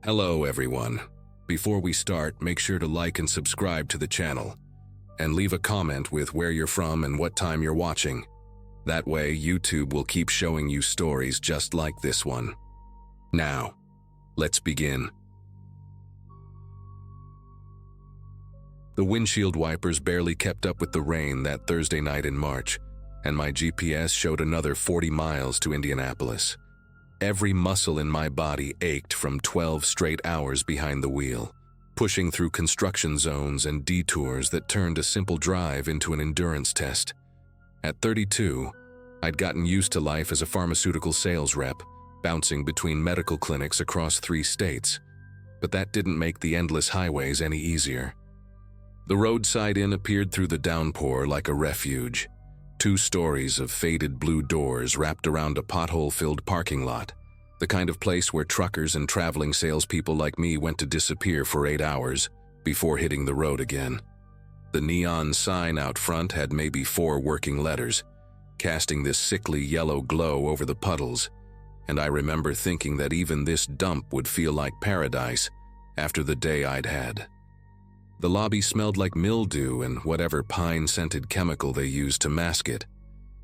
Hello everyone. Before we start, make sure to like and subscribe to the channel, and leave a comment with where you're from and what time you're watching. That way, YouTube will keep showing you stories just like this one. Now, let's begin. The windshield wipers barely kept up with the rain that Thursday night in March, and my GPS showed another 40 miles to Indianapolis. Every muscle in my body ached from 12 straight hours behind the wheel, pushing through construction zones and detours that turned a simple drive into an endurance test. At 32, I'd gotten used to life as a pharmaceutical sales rep, bouncing between medical clinics across 3 states. But that didn't make the endless highways any easier. The roadside inn appeared through the downpour like a refuge. 2 stories of faded blue doors wrapped around a pothole-filled parking lot, the kind of place where truckers and traveling salespeople like me went to disappear for 8 hours before hitting the road again. The neon sign out front had maybe 4 working letters, casting this sickly yellow glow over the puddles, and I remember thinking that even this dump would feel like paradise after the day I'd had. The lobby smelled like mildew and whatever pine-scented chemical they used to mask it.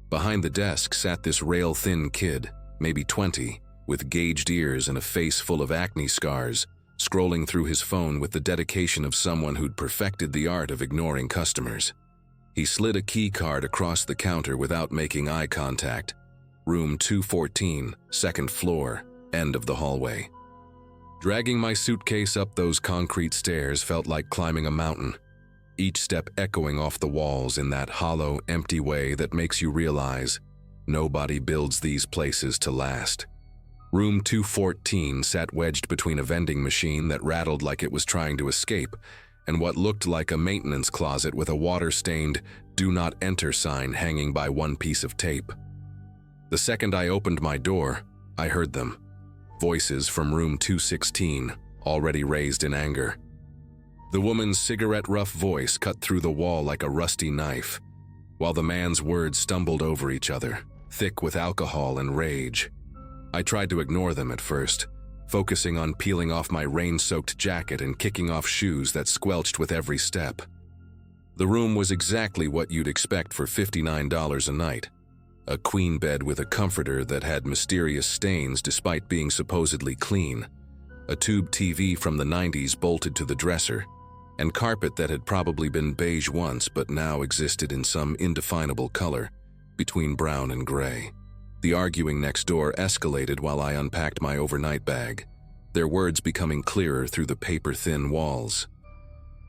Behind the desk sat this rail-thin kid, maybe 20, with gauged ears and a face full of acne scars, scrolling through his phone with the dedication of someone who'd perfected the art of ignoring customers. He slid a key card across the counter without making eye contact. Room 214, 2nd floor, end of the hallway. Dragging my suitcase up those concrete stairs felt like climbing a mountain, each step echoing off the walls in that hollow, empty way that makes you realize nobody builds these places to last. Room 214 sat wedged between a vending machine that rattled like it was trying to escape and what looked like a maintenance closet with a water-stained "Do Not Enter" sign hanging by one piece of tape. The second I opened my door, I heard them. Voices from room 216, already raised in anger. The woman's cigarette-rough voice cut through the wall like a rusty knife, while the man's words stumbled over each other, thick with alcohol and rage. I tried to ignore them at first, focusing on peeling off my rain-soaked jacket and kicking off shoes that squelched with every step. The room was exactly what you'd expect for $59 a night. A queen bed with a comforter that had mysterious stains despite being supposedly clean, a tube TV from the 90s bolted to the dresser, and carpet that had probably been beige once but now existed in some indefinable color, between brown and gray. The arguing next door escalated while I unpacked my overnight bag, their words becoming clearer through the paper-thin walls.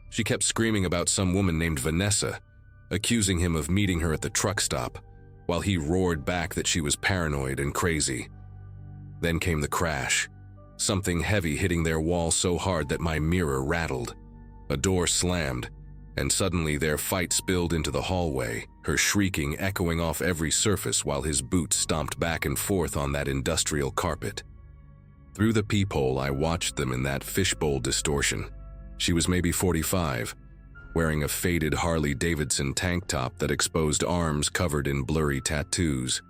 She kept screaming about some woman named Vanessa, accusing him of meeting her at the truck stop, while he roared back that she was paranoid and crazy. Then came the crash, something heavy hitting their wall so hard that my mirror rattled. A door slammed, and suddenly their fight spilled into the hallway, her shrieking echoing off every surface while his boots stomped back and forth on that industrial carpet. Through the peephole, I watched them in that fishbowl distortion. She was maybe 45, wearing a faded Harley-Davidson tank top that exposed arms covered in blurry tattoos,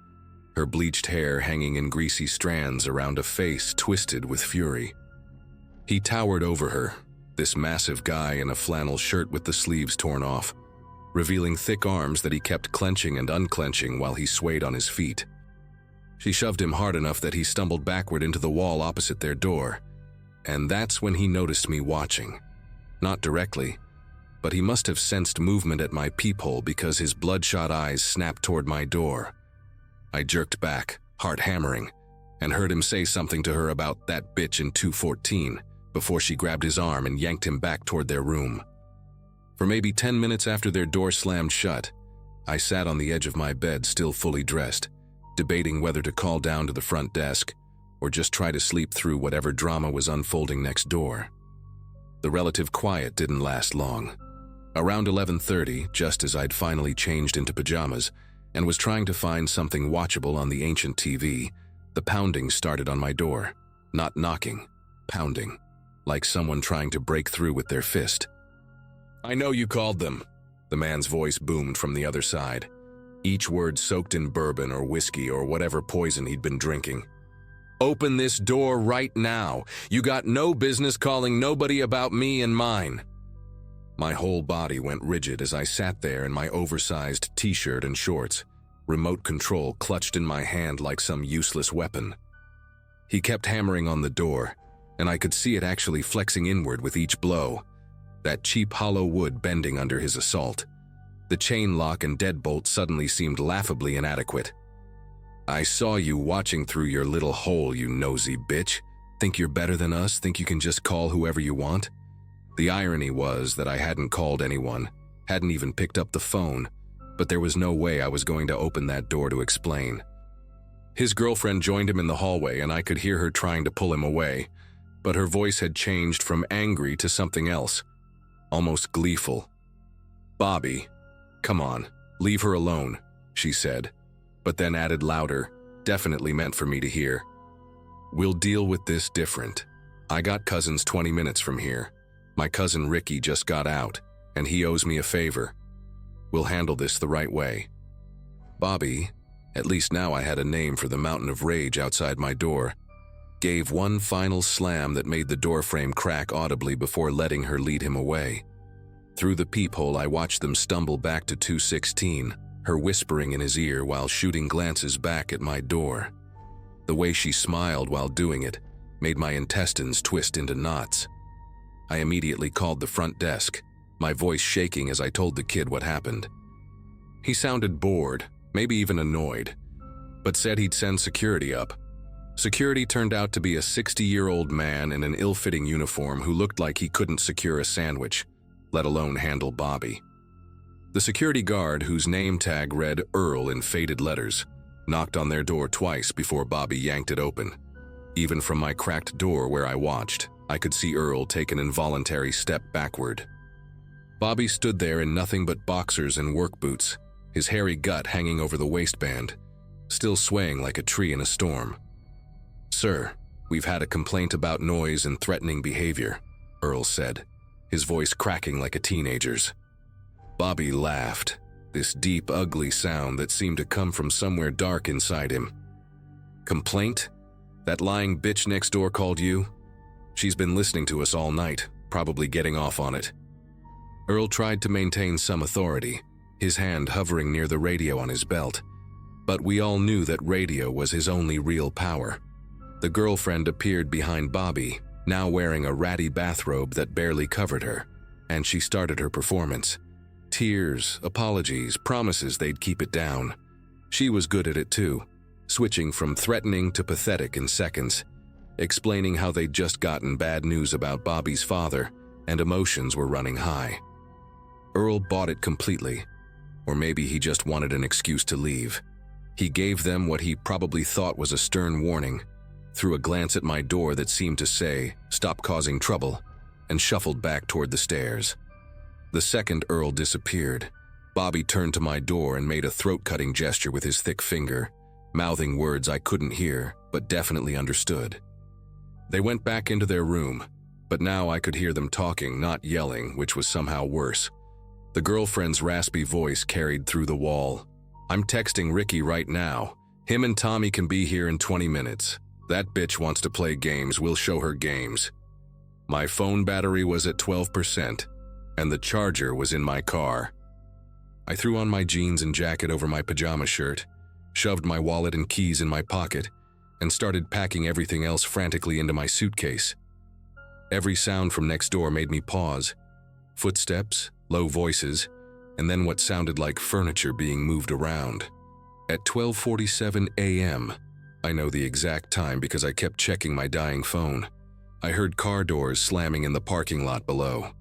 her bleached hair hanging in greasy strands around a face twisted with fury. He towered over her, this massive guy in a flannel shirt with the sleeves torn off, revealing thick arms that he kept clenching and unclenching while he swayed on his feet. She shoved him hard enough that he stumbled backward into the wall opposite their door, and that's when he noticed me watching. Not directly, but he must have sensed movement at my peephole because his bloodshot eyes snapped toward my door. I jerked back, heart hammering, and heard him say something to her about that bitch in 214 before she grabbed his arm and yanked him back toward their room. For maybe 10 minutes after their door slammed shut, I sat on the edge of my bed still fully dressed, debating whether to call down to the front desk or just try to sleep through whatever drama was unfolding next door. The relative quiet didn't last long. Around 11:30, just as I'd finally changed into pajamas and was trying to find something watchable on the ancient TV, the pounding started on my door. Not knocking, pounding, like someone trying to break through with their fist. "I know you called them," the man's voice boomed from the other side, each word soaked in bourbon or whiskey or whatever poison he'd been drinking. Open this door right now. You got no business calling nobody about me and mine." My whole body went rigid as I sat there in my oversized t-shirt and shorts, remote control clutched in my hand like some useless weapon. He kept hammering on the door, and I could see it actually flexing inward with each blow, that cheap hollow wood bending under his assault. The chain lock and deadbolt suddenly seemed laughably inadequate. "I saw you watching through your little hole, you nosy bitch. Think you're better than us? Think you can just call whoever you want?" The irony was that I hadn't called anyone, hadn't even picked up the phone, but there was no way I was going to open that door to explain. His girlfriend joined him in the hallway, and I could hear her trying to pull him away, but her voice had changed from angry to something else, almost gleeful. "Bobby, come on, leave her alone," she said, but then added louder, definitely meant for me to hear. "We'll deal with this different. I got cousins 20 minutes from here. My cousin Ricky just got out, and he owes me a favor. We'll handle this the right way." Bobby, at least now I had a name for the mountain of rage outside my door, gave one final slam that made the doorframe crack audibly before letting her lead him away. Through the peephole, I watched them stumble back to 216, her whispering in his ear while shooting glances back at my door. The way she smiled while doing it made my intestines twist into knots. I immediately called the front desk, my voice shaking as I told the kid what happened. He sounded bored, maybe even annoyed, but said he'd send security up. Security turned out to be a 60-year-old man in an ill-fitting uniform who looked like he couldn't secure a sandwich, let alone handle Bobby. The security guard, whose name tag read Earl in faded letters, knocked on their door twice before Bobby yanked it open. Even from my cracked door where I watched, I could see Earl take an involuntary step backward. Bobby stood there in nothing but boxers and work boots, his hairy gut hanging over the waistband, still swaying like a tree in a storm. "Sir, we've had a complaint about noise and threatening behavior," Earl said, his voice cracking like a teenager's. Bobby laughed, this deep, ugly sound that seemed to come from somewhere dark inside him. "Complaint? That lying bitch next door called you? She's been listening to us all night, probably getting off on it." Earl tried to maintain some authority, his hand hovering near the radio on his belt, but we all knew that radio was his only real power. The girlfriend appeared behind Bobby, now wearing a ratty bathrobe that barely covered her, and she started her performance. Tears, apologies, promises they'd keep it down. She was good at it too, switching from threatening to pathetic in seconds, explaining how they'd just gotten bad news about Bobby's father and emotions were running high. Earl bought it completely, or maybe he just wanted an excuse to leave. He gave them what he probably thought was a stern warning, threw a glance at my door that seemed to say, "Stop causing trouble," and shuffled back toward the stairs. The second Earl disappeared, Bobby turned to my door and made a throat-cutting gesture with his thick finger, mouthing words I couldn't hear but definitely understood. They went back into their room, but now I could hear them talking, not yelling, which was somehow worse. The girlfriend's raspy voice carried through the wall. "I'm texting Ricky right now. Him and Tommy can be here in 20 minutes. That bitch wants to play games, we'll show her games." My phone battery was at 12%, and the charger was in my car. I threw on my jeans and jacket over my pajama shirt, shoved my wallet and keys in my pocket, and started packing everything else frantically into my suitcase. Every sound from next door made me pause. Footsteps, low voices, and then what sounded like furniture being moved around. At 12:47 a.m., I know the exact time because I kept checking my dying phone, I heard car doors slamming in the parking lot below.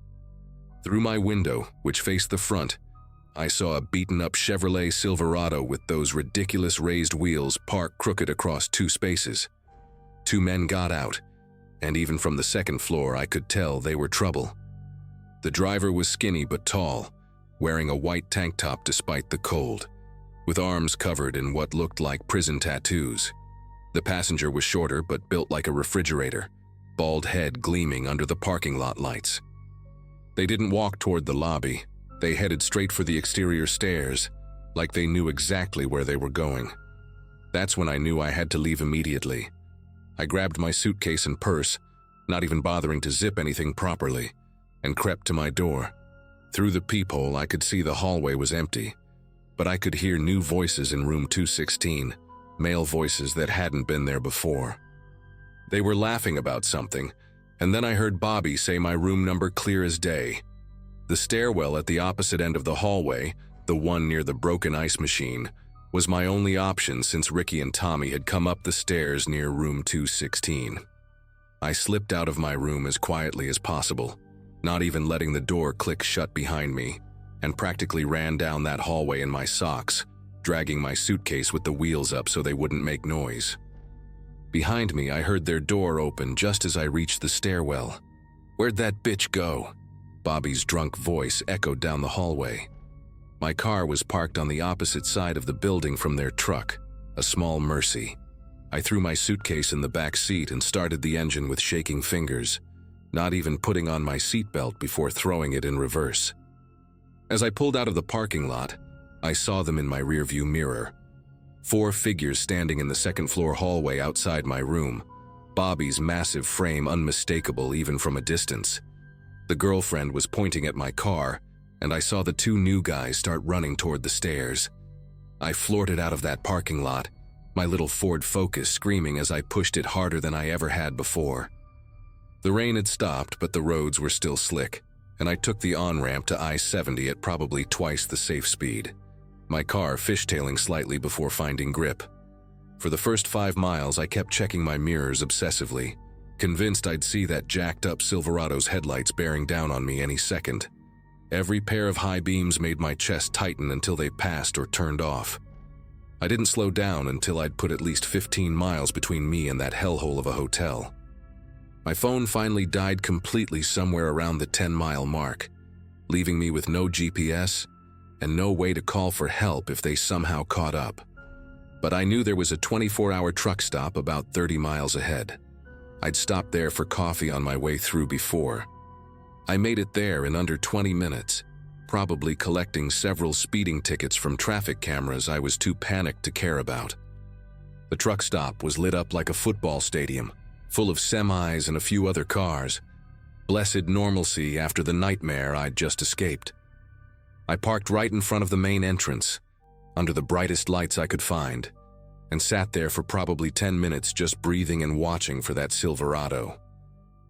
Through my window, which faced the front, I saw a beaten-up Chevrolet Silverado with those ridiculous raised wheels parked crooked across two spaces. Two men got out, and even from the second floor I could tell they were trouble. The driver was skinny but tall, wearing a white tank top despite the cold, with arms covered in what looked like prison tattoos. The passenger was shorter but built like a refrigerator, bald head gleaming under the parking lot lights. They didn't walk toward the lobby. They headed straight for the exterior stairs, like they knew exactly where they were going. That's when I knew I had to leave immediately. I grabbed my suitcase and purse, not even bothering to zip anything properly, and crept to my door. Through the peephole, I could see the hallway was empty, but I could hear new voices in room 216, male voices that hadn't been there before. They were laughing about something, and then I heard Bobby say my room number clear as day. The stairwell at the opposite end of the hallway, the one near the broken ice machine, was my only option since Ricky and Tommy had come up the stairs near room 216. I slipped out of my room as quietly as possible, not even letting the door click shut behind me, and practically ran down that hallway in my socks, dragging my suitcase with the wheels up so they wouldn't make noise. Behind me, I heard their door open just as I reached the stairwell. "Where'd that bitch go?" Bobby's drunk voice echoed down the hallway. My car was parked on the opposite side of the building from their truck, a small Mercy. I threw my suitcase in the back seat and started the engine with shaking fingers, not even putting on my seatbelt before throwing it in reverse. As I pulled out of the parking lot, I saw them in my rearview mirror. 4 figures standing in the second-floor hallway outside my room, Bobby's massive frame unmistakable even from a distance. The girlfriend was pointing at my car, and I saw the 2 new guys start running toward the stairs. I floored it out of that parking lot, my little Ford Focus screaming as I pushed it harder than I ever had before. The rain had stopped, but the roads were still slick, and I took the on-ramp to I-70 at probably twice the safe speed, my car fishtailing slightly before finding grip. For the first 5 miles, I kept checking my mirrors obsessively, convinced I'd see that jacked-up Silverado's headlights bearing down on me any second. Every pair of high beams made my chest tighten until they passed or turned off. I didn't slow down until I'd put at least 15 miles between me and that hellhole of a hotel. My phone finally died completely somewhere around the 10-mile mark, leaving me with no GPS and no way to call for help if they somehow caught up. But I knew there was a 24-hour truck stop about 30 miles ahead. I'd stopped there for coffee on my way through before. I made it there in under 20 minutes, probably collecting several speeding tickets from traffic cameras I was too panicked to care about. The truck stop was lit up like a football stadium, full of semis and a few other cars. Blessed normalcy after the nightmare I'd just escaped. I parked right in front of the main entrance, under the brightest lights I could find, and sat there for probably 10 minutes just breathing and watching for that Silverado.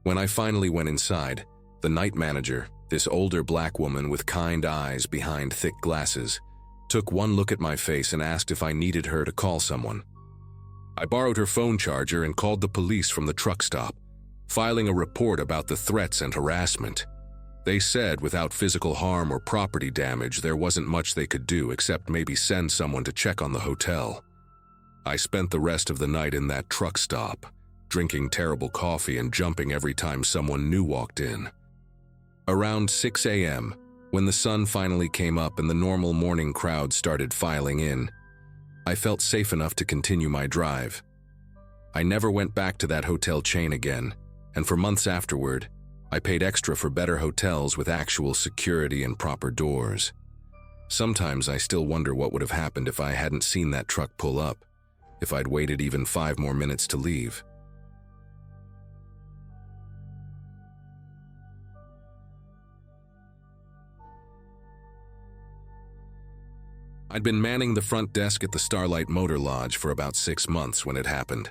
When I finally went inside, the night manager, this older black woman with kind eyes behind thick glasses, took one look at my face and asked if I needed her to call someone. I borrowed her phone charger and called the police from the truck stop, filing a report about the threats and harassment. They said without physical harm or property damage, there wasn't much they could do except maybe send someone to check on the hotel. I spent the rest of the night in that truck stop, drinking terrible coffee and jumping every time someone new walked in. Around 6 a.m., when the sun finally came up and the normal morning crowd started filing in, I felt safe enough to continue my drive. I never went back to that hotel chain again, and for months afterward, I paid extra for better hotels with actual security and proper doors. Sometimes I still wonder what would have happened if I hadn't seen that truck pull up, if I'd waited even 5 more minutes to leave. I'd been manning the front desk at the Starlight Motor Lodge for about 6 months when it happened.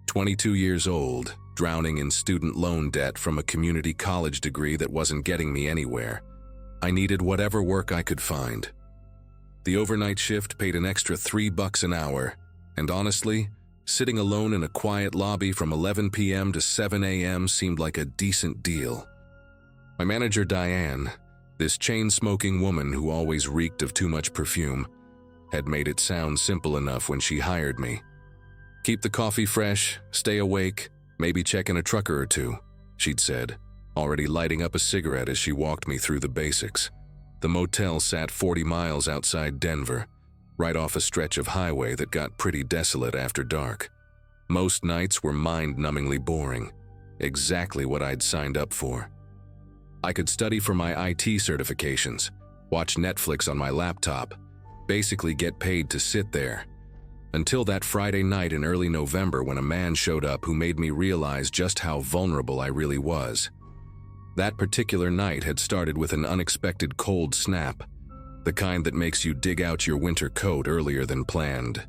22 years old, drowning in student loan debt from a community college degree that wasn't getting me anywhere. I needed whatever work I could find. The overnight shift paid an extra $3 an hour, and honestly, sitting alone in a quiet lobby from 11 p.m. to 7 a.m. seemed like a decent deal. My manager, Diane, this chain-smoking woman who always reeked of too much perfume, had made it sound simple enough when she hired me. "Keep the coffee fresh, stay awake, maybe check in a trucker or two," she'd said, already lighting up a cigarette as she walked me through the basics. The motel sat 40 miles outside Denver, right off a stretch of highway that got pretty desolate after dark. Most nights were mind-numbingly boring, exactly what I'd signed up for. I could study for my IT certifications, watch Netflix on my laptop, basically get paid to sit there. Until that Friday night in early November when a man showed up who made me realize just how vulnerable I really was. That particular night had started with an unexpected cold snap, the kind that makes you dig out your winter coat earlier than planned.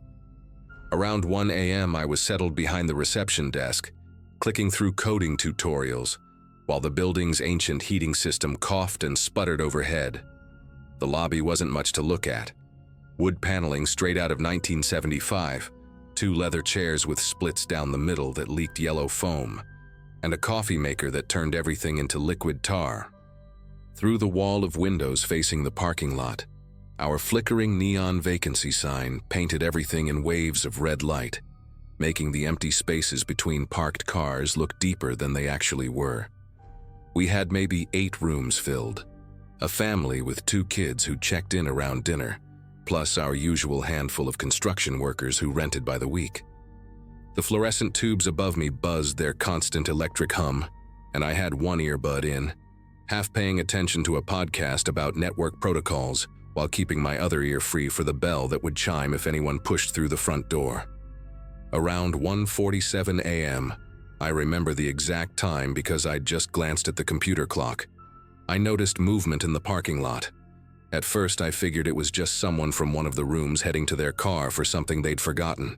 Around 1 a.m. I was settled behind the reception desk, clicking through coding tutorials, while the building's ancient heating system coughed and sputtered overhead. The lobby wasn't much to look at. Wood paneling straight out of 1975, 2 leather chairs with splits down the middle that leaked yellow foam, and a coffee maker that turned everything into liquid tar. Through the wall of windows facing the parking lot, our flickering neon vacancy sign painted everything in waves of red light, making the empty spaces between parked cars look deeper than they actually were. We had maybe 8 rooms filled, a family with 2 kids who checked in around dinner, plus our usual handful of construction workers who rented by the week. The fluorescent tubes above me buzzed their constant electric hum, and I had one earbud in, half paying attention to a podcast about network protocols while keeping my other ear free for the bell that would chime if anyone pushed through the front door. Around 1:47 a.m., I remember the exact time because I'd just glanced at the computer clock. I noticed movement in the parking lot. At first, I figured it was just someone from one of the rooms heading to their car for something they'd forgotten.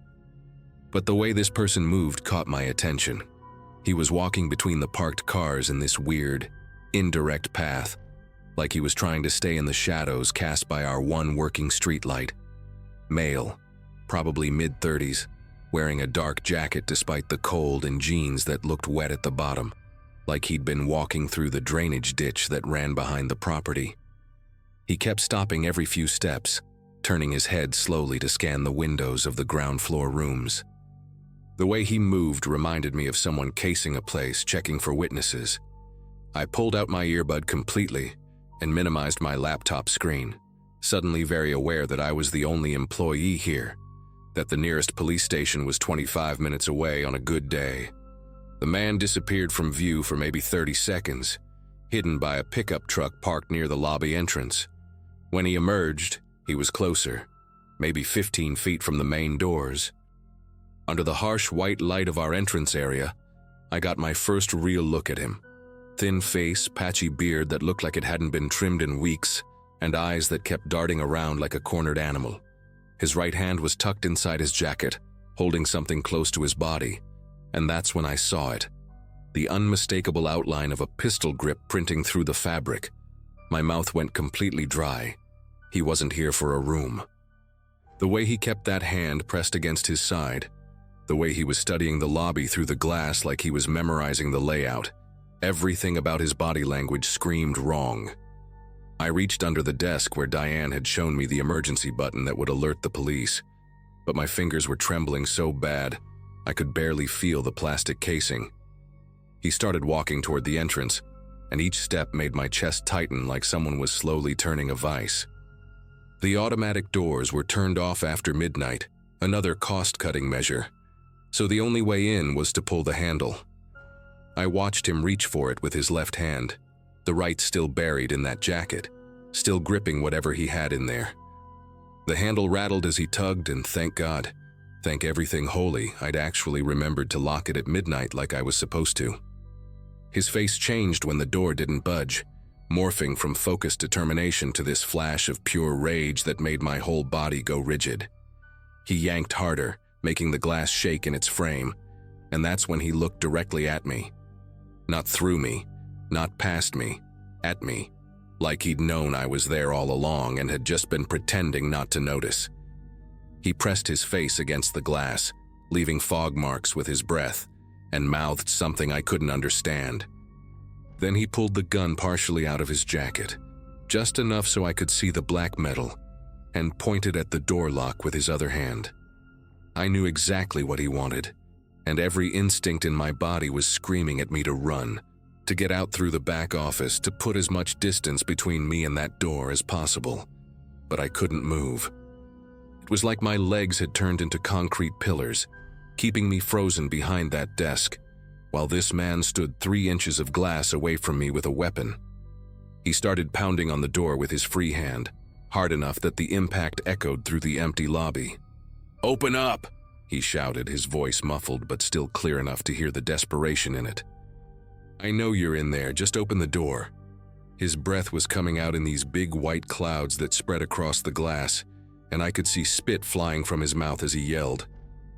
But the way this person moved caught my attention. He was walking between the parked cars in this weird, indirect path, like he was trying to stay in the shadows cast by our one working streetlight. Male, probably mid-30s, wearing a dark jacket despite the cold and jeans that looked wet at the bottom, like he'd been walking through the drainage ditch that ran behind the property. He kept stopping every few steps, turning his head slowly to scan the windows of the ground floor rooms. The way he moved reminded me of someone casing a place, checking for witnesses. I pulled out my earbud completely and minimized my laptop screen, suddenly very aware that I was the only employee here, that the nearest police station was 25 minutes away on a good day. The man disappeared from view for maybe 30 seconds, hidden by a pickup truck parked near the lobby entrance. When he emerged, he was closer, maybe 15 feet from the main doors. Under the harsh white light of our entrance area, I got my first real look at him. Thin face, patchy beard that looked like it hadn't been trimmed in weeks, and eyes that kept darting around like a cornered animal. His right hand was tucked inside his jacket, holding something close to his body, and that's when I saw it. The unmistakable outline of a pistol grip printing through the fabric. My mouth went completely dry. He wasn't here for a room. The way he kept that hand pressed against his side, the way he was studying the lobby through the glass like he was memorizing the layout, everything about his body language screamed wrong. I reached under the desk where Diane had shown me the emergency button that would alert the police, but my fingers were trembling so bad I could barely feel the plastic casing. He started walking toward the entrance, and each step made my chest tighten like someone was slowly turning a vise. The automatic doors were turned off after midnight, another cost-cutting measure, so the only way in was to pull the handle. I watched him reach for it with his left hand, the right still buried in that jacket, still gripping whatever he had in there. The handle rattled as he tugged, and thank God, thank everything holy, I'd actually remembered to lock it at midnight like I was supposed to. His face changed when the door didn't budge, morphing from focused determination to this flash of pure rage that made my whole body go rigid. He yanked harder, making the glass shake in its frame, and that's when he looked directly at me. Not through me, not past me, at me, like he'd known I was there all along and had just been pretending not to notice. He pressed his face against the glass, leaving fog marks with his breath, and mouthed something I couldn't understand. Then he pulled the gun partially out of his jacket, just enough so I could see the black metal, and pointed at the door lock with his other hand. I knew exactly what he wanted, and every instinct in my body was screaming at me to run, to get out through the back office, to put as much distance between me and that door as possible. But I couldn't move. It was like my legs had turned into concrete pillars, keeping me frozen behind that desk, while this man stood 3 inches of glass away from me with a weapon. He started pounding on the door with his free hand, hard enough that the impact echoed through the empty lobby. "Open up!" he shouted, his voice muffled but still clear enough to hear the desperation in it. "I know you're in there, just open the door." His breath was coming out in these big white clouds that spread across the glass, and I could see spit flying from his mouth as he yelled.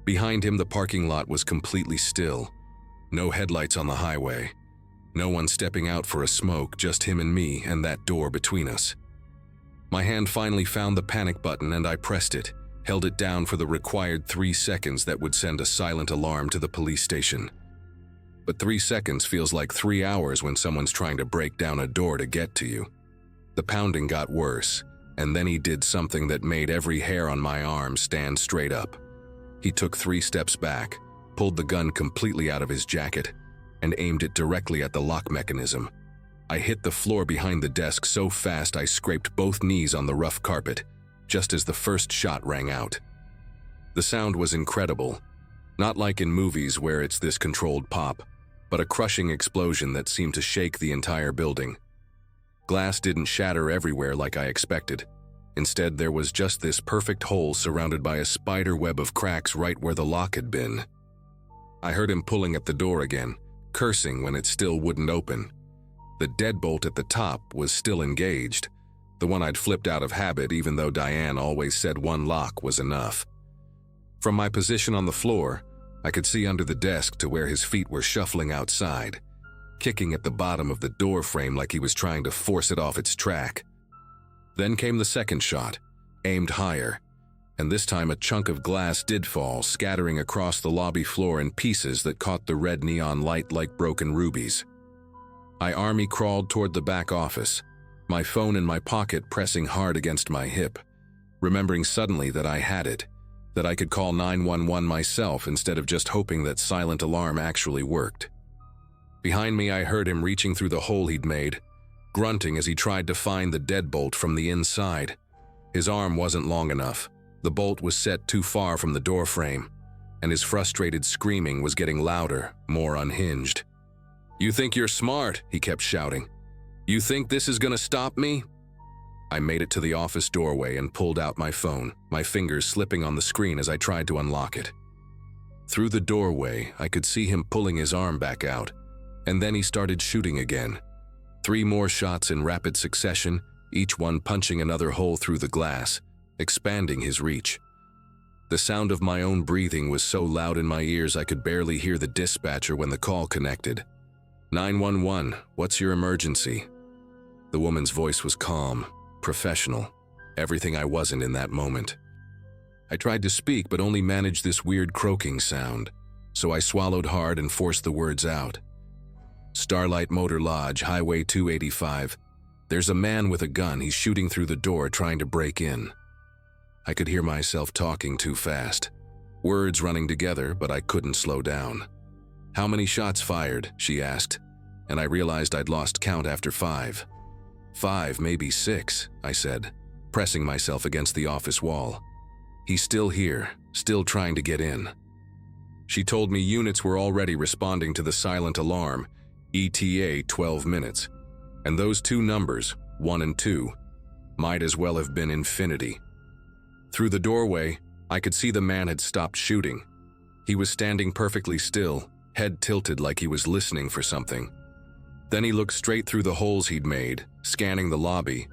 Behind him, the parking lot was completely still. No headlights on the highway. No one stepping out for a smoke, just him and me and that door between us. My hand finally found the panic button and I pressed it, held it down for the required 3 seconds that would send a silent alarm to the police station. But 3 seconds feels like 3 hours when someone's trying to break down a door to get to you. The pounding got worse, and then he did something that made every hair on my arm stand straight up. He took 3 steps back, pulled the gun completely out of his jacket, and aimed it directly at the lock mechanism. I hit the floor behind the desk so fast I scraped both knees on the rough carpet, just as the first shot rang out. The sound was incredible, not like in movies where it's this controlled pop, but a crushing explosion that seemed to shake the entire building. Glass didn't shatter everywhere like I expected. Instead, there was just this perfect hole surrounded by a spider web of cracks right where the lock had been. I heard him pulling at the door again, cursing when it still wouldn't open. The deadbolt at the top was still engaged, the one I'd flipped out of habit even though Diane always said one lock was enough. From my position on the floor, I could see under the desk to where his feet were shuffling outside, kicking at the bottom of the door frame like he was trying to force it off its track. Then came the second shot, aimed higher, and this time a chunk of glass did fall, scattering across the lobby floor in pieces that caught the red neon light like broken rubies. I army crawled toward the back office, my phone in my pocket pressing hard against my hip, remembering suddenly that I had it, that I could call 911 myself instead of just hoping that silent alarm actually worked. Behind me, I heard him reaching through the hole he'd made, grunting as he tried to find the deadbolt from the inside. His arm wasn't long enough. The bolt was set too far from the door frame, and his frustrated screaming was getting louder, more unhinged. "You think you're smart," he kept shouting. "You think this is gonna stop me?" I made it to the office doorway and pulled out my phone, my fingers slipping on the screen as I tried to unlock it. Through the doorway, I could see him pulling his arm back out, and then he started shooting again. 3 more shots in rapid succession, each one punching another hole through the glass, expanding his reach. The sound of my own breathing was so loud in my ears I could barely hear the dispatcher when the call connected. 911, what's your emergency?" The woman's voice was calm, professional, everything I wasn't in that moment. I tried to speak but only managed this weird croaking sound, so I swallowed hard and forced the words out. "Starlight Motor Lodge, Highway 285. There's a man with a gun. He's shooting through the door trying to break in." I could hear myself talking too fast, words running together, but I couldn't slow down. "How many shots fired?" she asked, and I realized I'd lost count after 5. 5, maybe 6, I said, pressing myself against the office wall. "He's still here, still trying to get in." She told me units were already responding to the silent alarm, ETA 12 minutes, and those 2 numbers, 1 and 2, might as well have been infinity. Through the doorway, I could see the man had stopped shooting. He was standing perfectly still, head tilted like he was listening for something. Then he looked straight through the holes he'd made, scanning the lobby,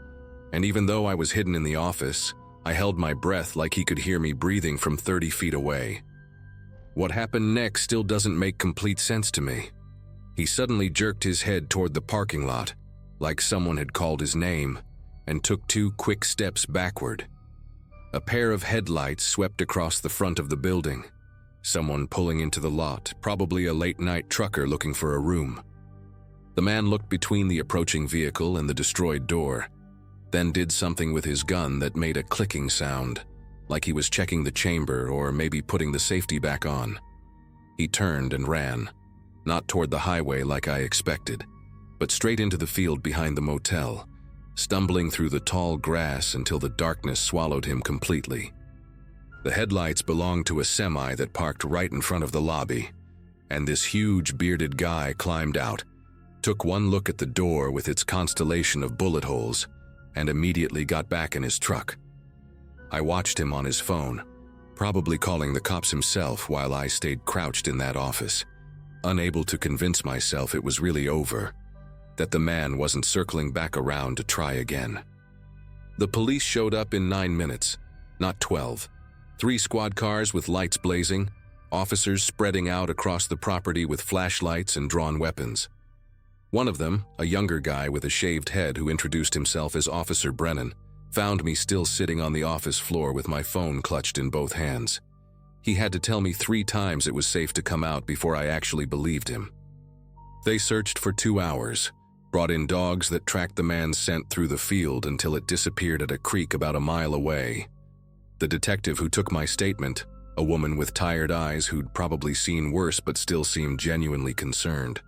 and even though I was hidden in the office, I held my breath like he could hear me breathing from 30 feet away. What happened next still doesn't make complete sense to me. He suddenly jerked his head toward the parking lot, like someone had called his name, and took 2 quick steps backward. A pair of headlights swept across the front of the building. Someone pulling into the lot, probably a late-night trucker looking for a room. The man looked between the approaching vehicle and the destroyed door, then did something with his gun that made a clicking sound, like he was checking the chamber or maybe putting the safety back on. He turned and ran, not toward the highway like I expected, but straight into the field behind the motel, stumbling through the tall grass until the darkness swallowed him completely. The headlights belonged to a semi that parked right in front of the lobby, and this huge bearded guy climbed out, took one look at the door with its constellation of bullet holes, and immediately got back in his truck. I watched him on his phone, probably calling the cops himself while I stayed crouched in that office, unable to convince myself it was really over, that the man wasn't circling back around to try again. The police showed up in 9 minutes, not 12. 3 squad cars with lights blazing, officers spreading out across the property with flashlights and drawn weapons. One of them, a younger guy with a shaved head who introduced himself as Officer Brennan, found me still sitting on the office floor with my phone clutched in both hands. He had to tell me 3 times it was safe to come out before I actually believed him. They searched for 2 hours, brought in dogs that tracked the man's scent through the field until it disappeared at a creek about a mile away. The detective who took my statement, a woman with tired eyes who'd probably seen worse but still seemed genuinely concerned,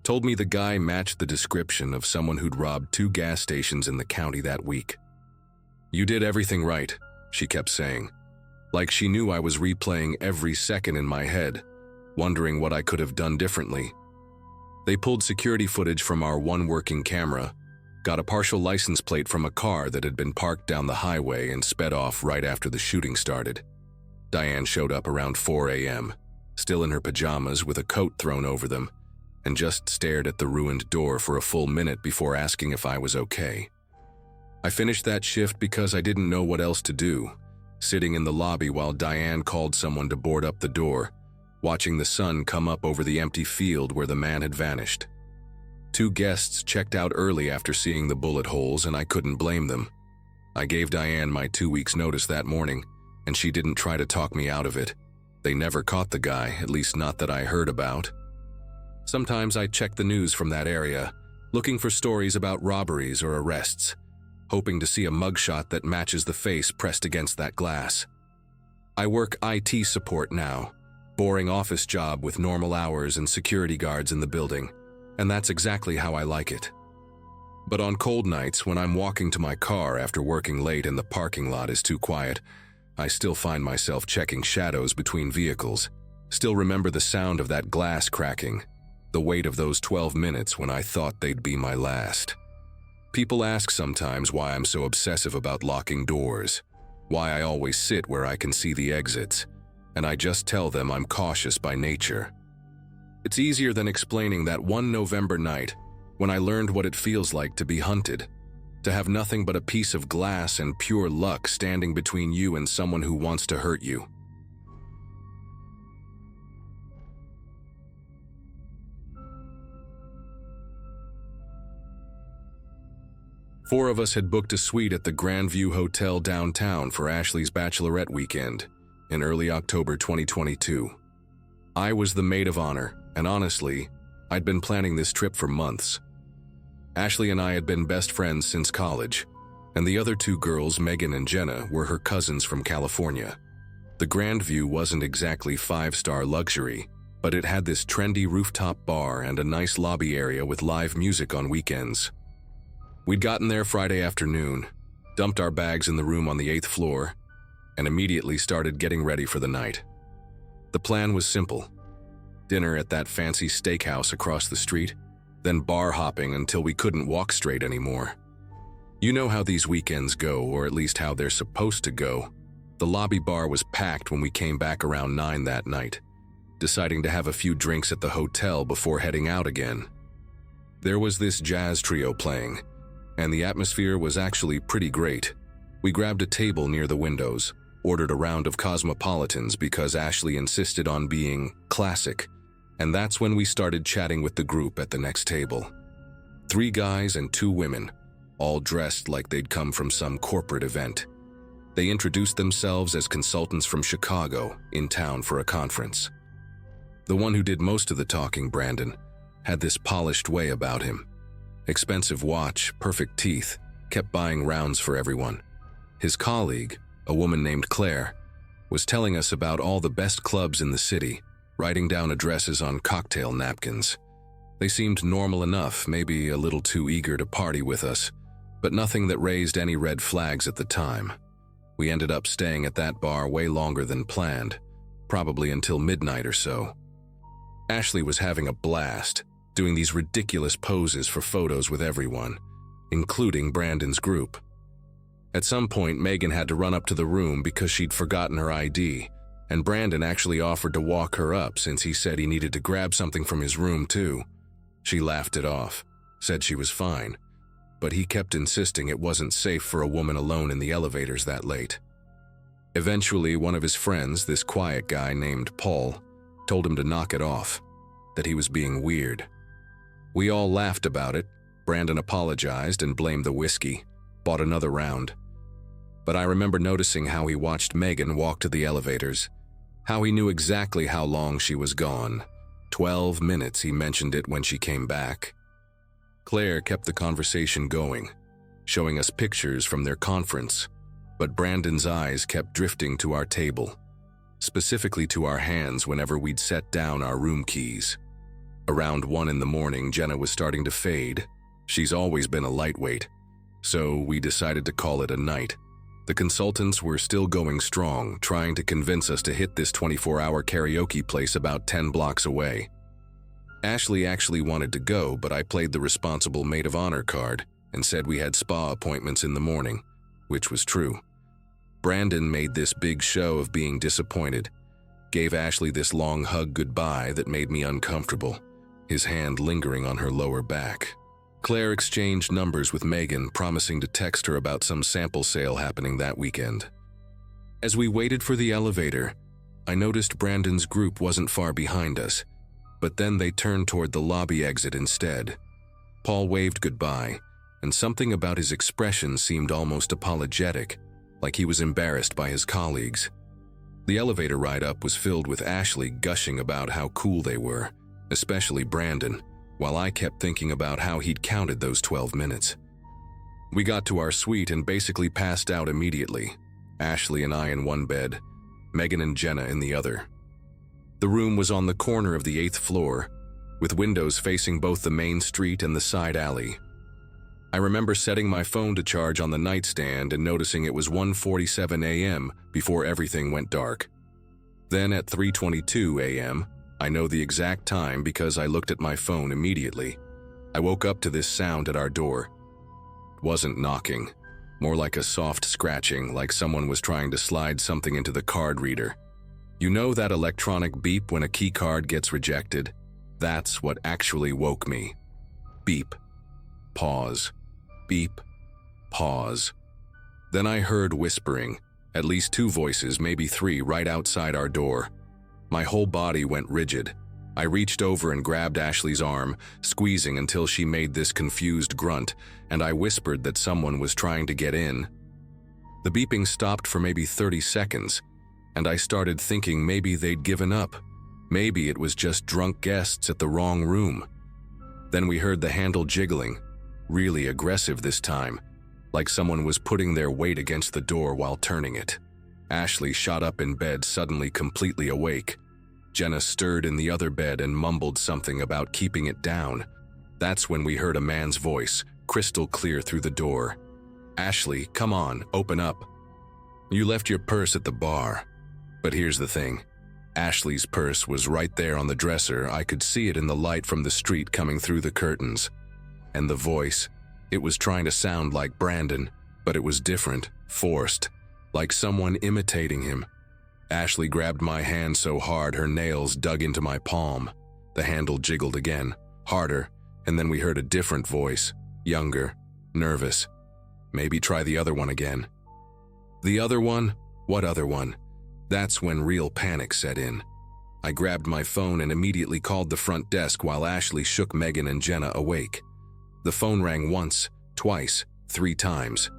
told me the guy matched the description of someone who'd robbed 2 gas stations in the county that week. "You did everything right," she kept saying, like she knew I was replaying every second in my head, wondering what I could have done differently. They pulled security footage from our one working camera, got a partial license plate from a car that had been parked down the highway and sped off right after the shooting started. Diane showed up around 4 a.m., still in her pajamas with a coat thrown over them, and just stared at the ruined door for a full minute before asking if I was okay. I finished that shift because I didn't know what else to do, sitting in the lobby while Diane called someone to board up the door, watching the sun come up over the empty field where the man had vanished. 2 guests checked out early after seeing the bullet holes, and I couldn't blame them. I gave Diane my 2 weeks' notice that morning, and she didn't try to talk me out of it. They never caught the guy, at least not that I heard about. Sometimes I check the news from that area, looking for stories about robberies or arrests, hoping to see a mugshot that matches the face pressed against that glass. I work IT support now, boring office job with normal hours and security guards in the building, and that's exactly how I like it. But on cold nights when I'm walking to my car after working late and the parking lot is too quiet, I still find myself checking shadows between vehicles, still remember the sound of that glass cracking, the weight of those 12 minutes when I thought they'd be my last. People ask sometimes why I'm so obsessive about locking doors, why I always sit where I can see the exits, and I just tell them I'm cautious by nature. It's easier than explaining that one November night when I learned what it feels like to be hunted, to have nothing but a piece of glass and pure luck standing between you and someone who wants to hurt you. Four of us had booked a suite at the Grandview Hotel downtown for Ashley's bachelorette weekend in early October 2022. I was the maid of honor, and honestly, I'd been planning this trip for months. Ashley and I had been best friends since college, and the other 2 girls, Megan and Jenna, were her cousins from California. The Grandview wasn't exactly 5-star luxury, but it had this trendy rooftop bar and a nice lobby area with live music on weekends. We'd gotten there Friday afternoon, dumped our bags in the room on the 8th floor, and immediately started getting ready for the night. The plan was simple: dinner at that fancy steakhouse across the street, then bar hopping until we couldn't walk straight anymore. You know how these weekends go, or at least how they're supposed to go. The lobby bar was packed when we came back around 9 that night, deciding to have a few drinks at the hotel before heading out again. There was this jazz trio playing, and the atmosphere was actually pretty great. We grabbed a table near the windows, ordered a round of cosmopolitans because Ashley insisted on being classic, and that's when we started chatting with the group at the next table. 3 guys and 2 women, all dressed like they'd come from some corporate event. They introduced themselves as consultants from Chicago, in town for a conference. The one who did most of the talking, Brandon, had this polished way about him. Expensive watch, perfect teeth, kept buying rounds for everyone. His colleague, a woman named Claire, was telling us about all the best clubs in the city, writing down addresses on cocktail napkins. They seemed normal enough, maybe a little too eager to party with us, but nothing that raised any red flags at the time. We ended up staying at that bar way longer than planned, probably until midnight or so. Ashley was having a blast, doing these ridiculous poses for photos with everyone, including Brandon's group. At some point, Megan had to run up to the room because she'd forgotten her ID, and Brandon actually offered to walk her up since he said he needed to grab something from his room too. She laughed it off, said she was fine, but he kept insisting it wasn't safe for a woman alone in the elevators that late. Eventually, one of his friends, this quiet guy named Paul, told him to knock it off, that he was being weird. We all laughed about it. Brandon apologized and blamed the whiskey, bought another round. But I remember noticing how he watched Megan walk to the elevators, how he knew exactly how long she was gone. 12 minutes, he mentioned it when she came back. Claire kept the conversation going, showing us pictures from their conference, but Brandon's eyes kept drifting to our table, specifically to our hands whenever we'd set down our room keys. Around 1 in the morning, Jenna was starting to fade. She's always been a lightweight, so we decided to call it a night. The consultants were still going strong, trying to convince us to hit this 24-hour karaoke place about 10 blocks away. Ashley actually wanted to go, but I played the responsible maid of honor card and said we had spa appointments in the morning, which was true. Brandon made this big show of being disappointed, gave Ashley this long hug goodbye that made me uncomfortable, his hand lingering on her lower back. Claire exchanged numbers with Megan, promising to text her about some sample sale happening that weekend. As we waited for the elevator, I noticed Brandon's group wasn't far behind us, but then they turned toward the lobby exit instead. Paul waved goodbye, and something about his expression seemed almost apologetic, like he was embarrassed by his colleagues. The elevator ride up was filled with Ashley gushing about how cool they were, especially Brandon, while I kept thinking about how he'd counted those 12 minutes. We got to our suite and basically passed out immediately, Ashley and I in one bed, Megan and Jenna in the other. The room was on the corner of the 8th floor, with windows facing both the main street and the side alley. I remember setting my phone to charge on the nightstand and noticing it was 1:47 a.m. before everything went dark. Then at 3:22 a.m., I know the exact time because I looked at my phone immediately. I woke up to this sound at our door. It wasn't knocking, more like a soft scratching, like someone was trying to slide something into the card reader. You know that electronic beep when a key card gets rejected? That's what actually woke me. Beep. Pause. Beep. Pause. Then I heard whispering, at least 2 voices, maybe 3, right outside our door. My whole body went rigid. I reached over and grabbed Ashley's arm, squeezing until she made this confused grunt, and I whispered that someone was trying to get in. The beeping stopped for maybe 30 seconds, and I started thinking maybe they'd given up. Maybe it was just drunk guests at the wrong room. Then we heard the handle jiggling, really aggressive this time, like someone was putting their weight against the door while turning it. Ashley shot up in bed, suddenly completely awake. Jenna stirred in the other bed and mumbled something about keeping it down. That's when we heard a man's voice, crystal clear through the door. "Ashley, come on, open up. You left your purse at the bar." But here's the thing. Ashley's purse was right there on the dresser. I could see it in the light from the street coming through the curtains. And the voice, it was trying to sound like Brandon, but it was different, forced, like someone imitating him. Ashley grabbed my hand so hard her nails dug into my palm. The handle jiggled again, harder, and then we heard a different voice, younger, nervous. "Maybe try the other one again." The other one? What other one? That's when real panic set in. I grabbed my phone and immediately called the front desk while Ashley shook Megan and Jenna awake. The phone rang once, twice, 3 times.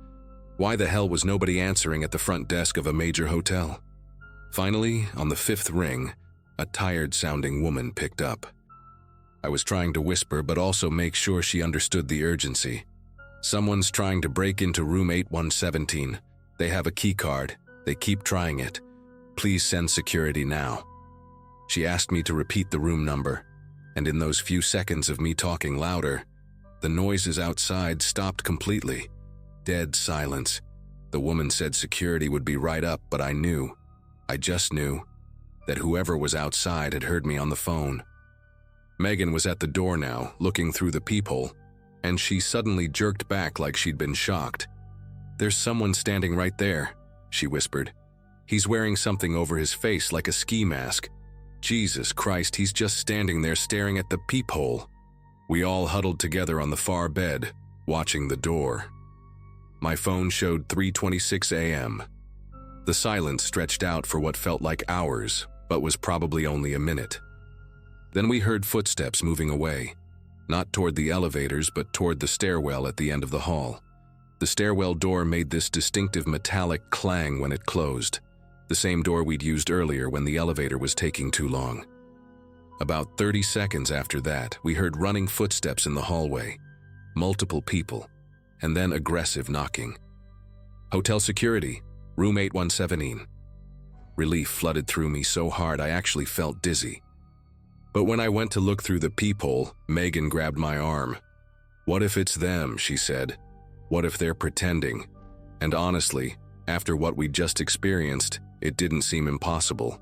Why the hell was nobody answering at the front desk of a major hotel? Finally, on the 5th ring, a tired-sounding woman picked up. I was trying to whisper but also make sure she understood the urgency. "Someone's trying to break into room 8117. They have a key card. They keep trying it. Please send security now." She asked me to repeat the room number, and in those few seconds of me talking louder, the noises outside stopped completely. Dead silence. The woman said security would be right up, but I knew, I just knew, that whoever was outside had heard me on the phone. Megan was at the door now, looking through the peephole, and she suddenly jerked back like she'd been shocked. "There's someone standing right there," she whispered. "He's wearing something over his face like a ski mask. Jesus Christ, he's just standing there staring at the peephole." We all huddled together on the far bed, watching the door. My phone showed 3:26 a.m. The silence stretched out for what felt like hours, but was probably only a minute. Then we heard footsteps moving away, not toward the elevators, but toward the stairwell at the end of the hall. The stairwell door made this distinctive metallic clang when it closed, the same door we'd used earlier when the elevator was taking too long. About 30 seconds after that, we heard running footsteps in the hallway, multiple people, and then aggressive knocking. "Hotel security, room 817. Relief flooded through me so hard I actually felt dizzy. But when I went to look through the peephole, Megan grabbed my arm. "What if it's them?" she said. "What if they're pretending?" And honestly, after what we'd just experienced, it didn't seem impossible.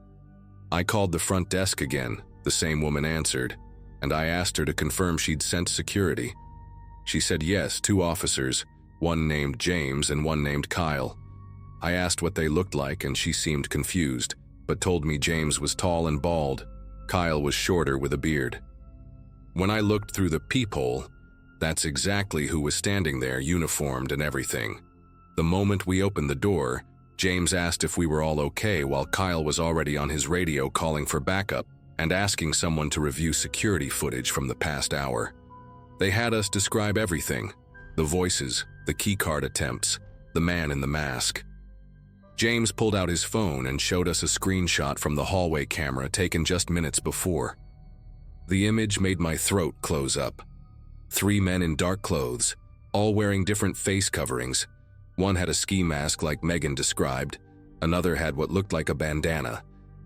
I called the front desk again. The same woman answered, and I asked her to confirm she'd sent security. She said yes, 2 officers, one named James and one named Kyle. I asked what they looked like and she seemed confused, but told me James was tall and bald. Kyle was shorter with a beard. When I looked through the peephole, that's exactly who was standing there, uniformed and everything. The moment we opened the door, James asked if we were all okay while Kyle was already on his radio calling for backup and asking someone to review security footage from the past hour. They had us describe everything: the voices, the keycard attempts, the man in the mask. James pulled out his phone and showed us a screenshot from the hallway camera taken just minutes before. The image made my throat close up. 3 men in dark clothes, all wearing different face coverings. One had a ski mask like Megan described, another had what looked like a bandana,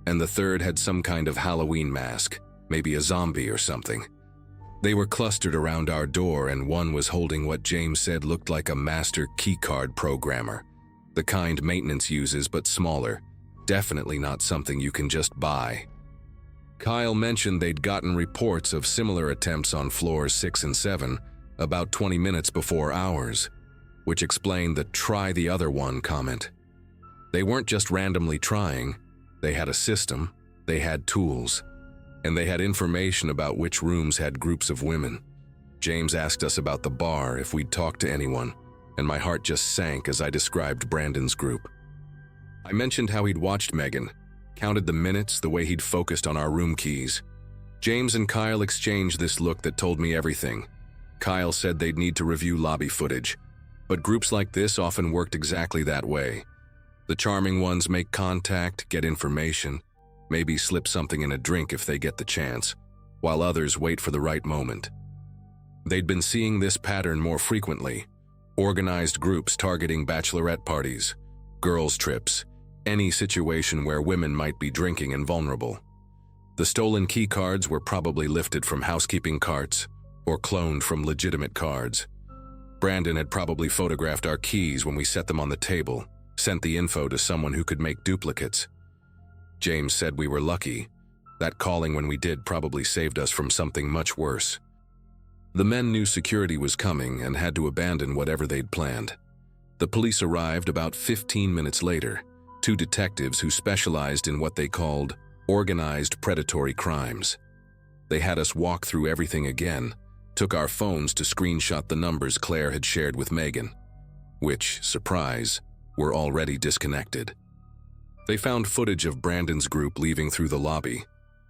and the third had some kind of Halloween mask, maybe a zombie or something. They were clustered around our door, and one was holding what James said looked like a master keycard programmer, the kind maintenance uses but smaller, definitely not something you can just buy. Kyle mentioned they'd gotten reports of similar attempts on floors 6 and 7 about 20 minutes before ours, which explained the "try the other one" comment. They weren't just randomly trying. They had a system, they had tools, and they had information about which rooms had groups of women. James asked us about the bar, if we'd talked to anyone, and my heart just sank as I described Brandon's group. I mentioned how he'd watched Megan, counted the minutes, the way he'd focused on our room keys. James and Kyle exchanged this look that told me everything. Kyle said they'd need to review lobby footage, but groups like this often worked exactly that way. The charming ones make contact, get information, maybe slip something in a drink if they get the chance, while others wait for the right moment. They'd been seeing this pattern more frequently: organized groups targeting bachelorette parties, girls' trips, any situation where women might be drinking and vulnerable. The stolen key cards were probably lifted from housekeeping carts or cloned from legitimate cards. Brandon had probably photographed our keys when we set them on the table, sent the info to someone who could make duplicates. James said we were lucky. That calling when we did probably saved us from something much worse. The men knew security was coming and had to abandon whatever they'd planned. The police arrived about 15 minutes later, 2 detectives who specialized in what they called organized predatory crimes. They had us walk through everything again, took our phones to screenshot the numbers Claire had shared with Megan, which, surprise, were already disconnected. They found footage of Brandon's group leaving through the lobby,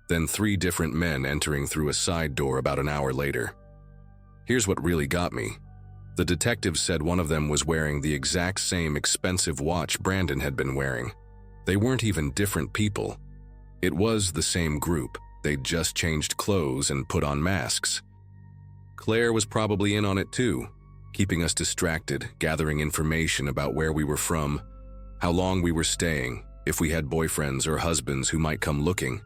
then 3 different men entering through a side door about an hour later. Here's what really got me. The detectives said one of them was wearing the exact same expensive watch Brandon had been wearing. They weren't even different people. It was the same group. They'd just changed clothes and put on masks. Claire was probably in on it too, keeping us distracted, gathering information about where we were from, how long we were staying, if we had boyfriends or husbands who might come looking.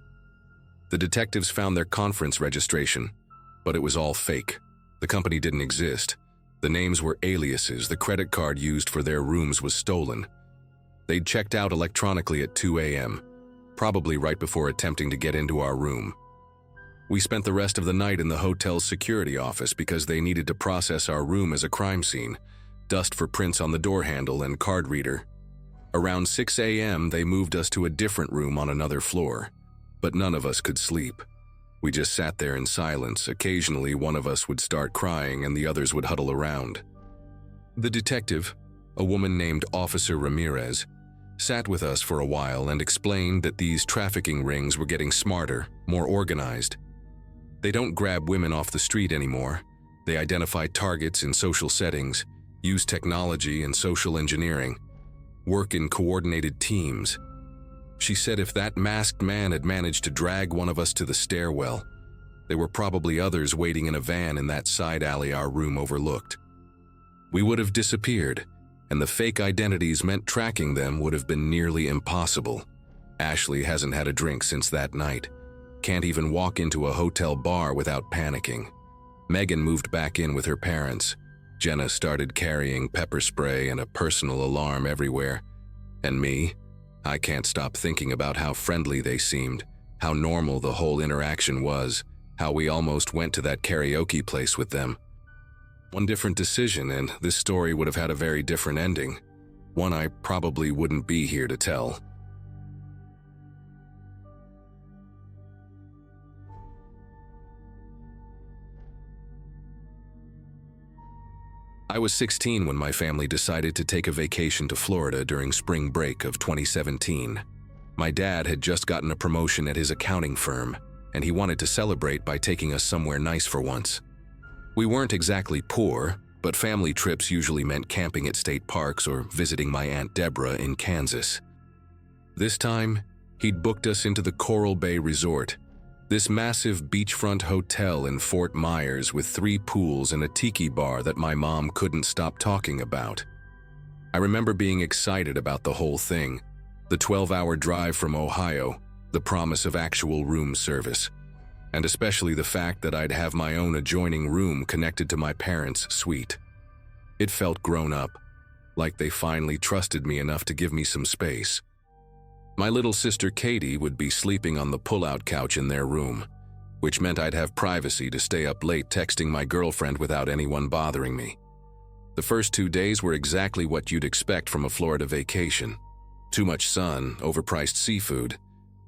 The detectives found their conference registration, but it was all fake. The company didn't exist. The names were aliases. The credit card used for their rooms was stolen. They'd checked out electronically at 2 a.m., probably right before attempting to get into our room. We spent the rest of the night in the hotel's security office because they needed to process our room as a crime scene, dust for prints on the door handle and card reader. Around 6 a.m., they moved us to a different room on another floor, but none of us could sleep. We just sat there in silence. Occasionally, one of us would start crying and the others would huddle around. The detective, a woman named Officer Ramirez, sat with us for a while and explained that these trafficking rings were getting smarter, more organized. They don't grab women off the street anymore. They identify targets in social settings, use technology and social engineering, work in coordinated teams. She said if that masked man had managed to drag one of us to the stairwell, there were probably others waiting in a van in that side alley our room overlooked. We would have disappeared, and the fake identities meant tracking them would have been nearly impossible. Ashley hasn't had a drink since that night. Can't even walk into a hotel bar without panicking. Megan moved back in with her parents. Jenna started carrying pepper spray and a personal alarm everywhere. And me? I can't stop thinking about how friendly they seemed, how normal the whole interaction was, how we almost went to that karaoke place with them. One different decision and this story would have had a very different ending, one I probably wouldn't be here to tell. I was 16 when my family decided to take a vacation to Florida during spring break of 2017. My dad had just gotten a promotion at his accounting firm, and he wanted to celebrate by taking us somewhere nice for once. We weren't exactly poor, but family trips usually meant camping at state parks or visiting my Aunt Deborah in Kansas. This time, he'd booked us into the Coral Bay Resort, this massive beachfront hotel in Fort Myers with 3 pools and a tiki bar that my mom couldn't stop talking about. I remember being excited about the whole thing, the 12-hour drive from Ohio, the promise of actual room service, and especially the fact that I'd have my own adjoining room connected to my parents' suite. It felt grown up, like they finally trusted me enough to give me some space. My little sister Katie would be sleeping on the pull-out couch in their room, which meant I'd have privacy to stay up late texting my girlfriend without anyone bothering me. The first 2 days were exactly what you'd expect from a Florida vacation. Too much sun, overpriced seafood,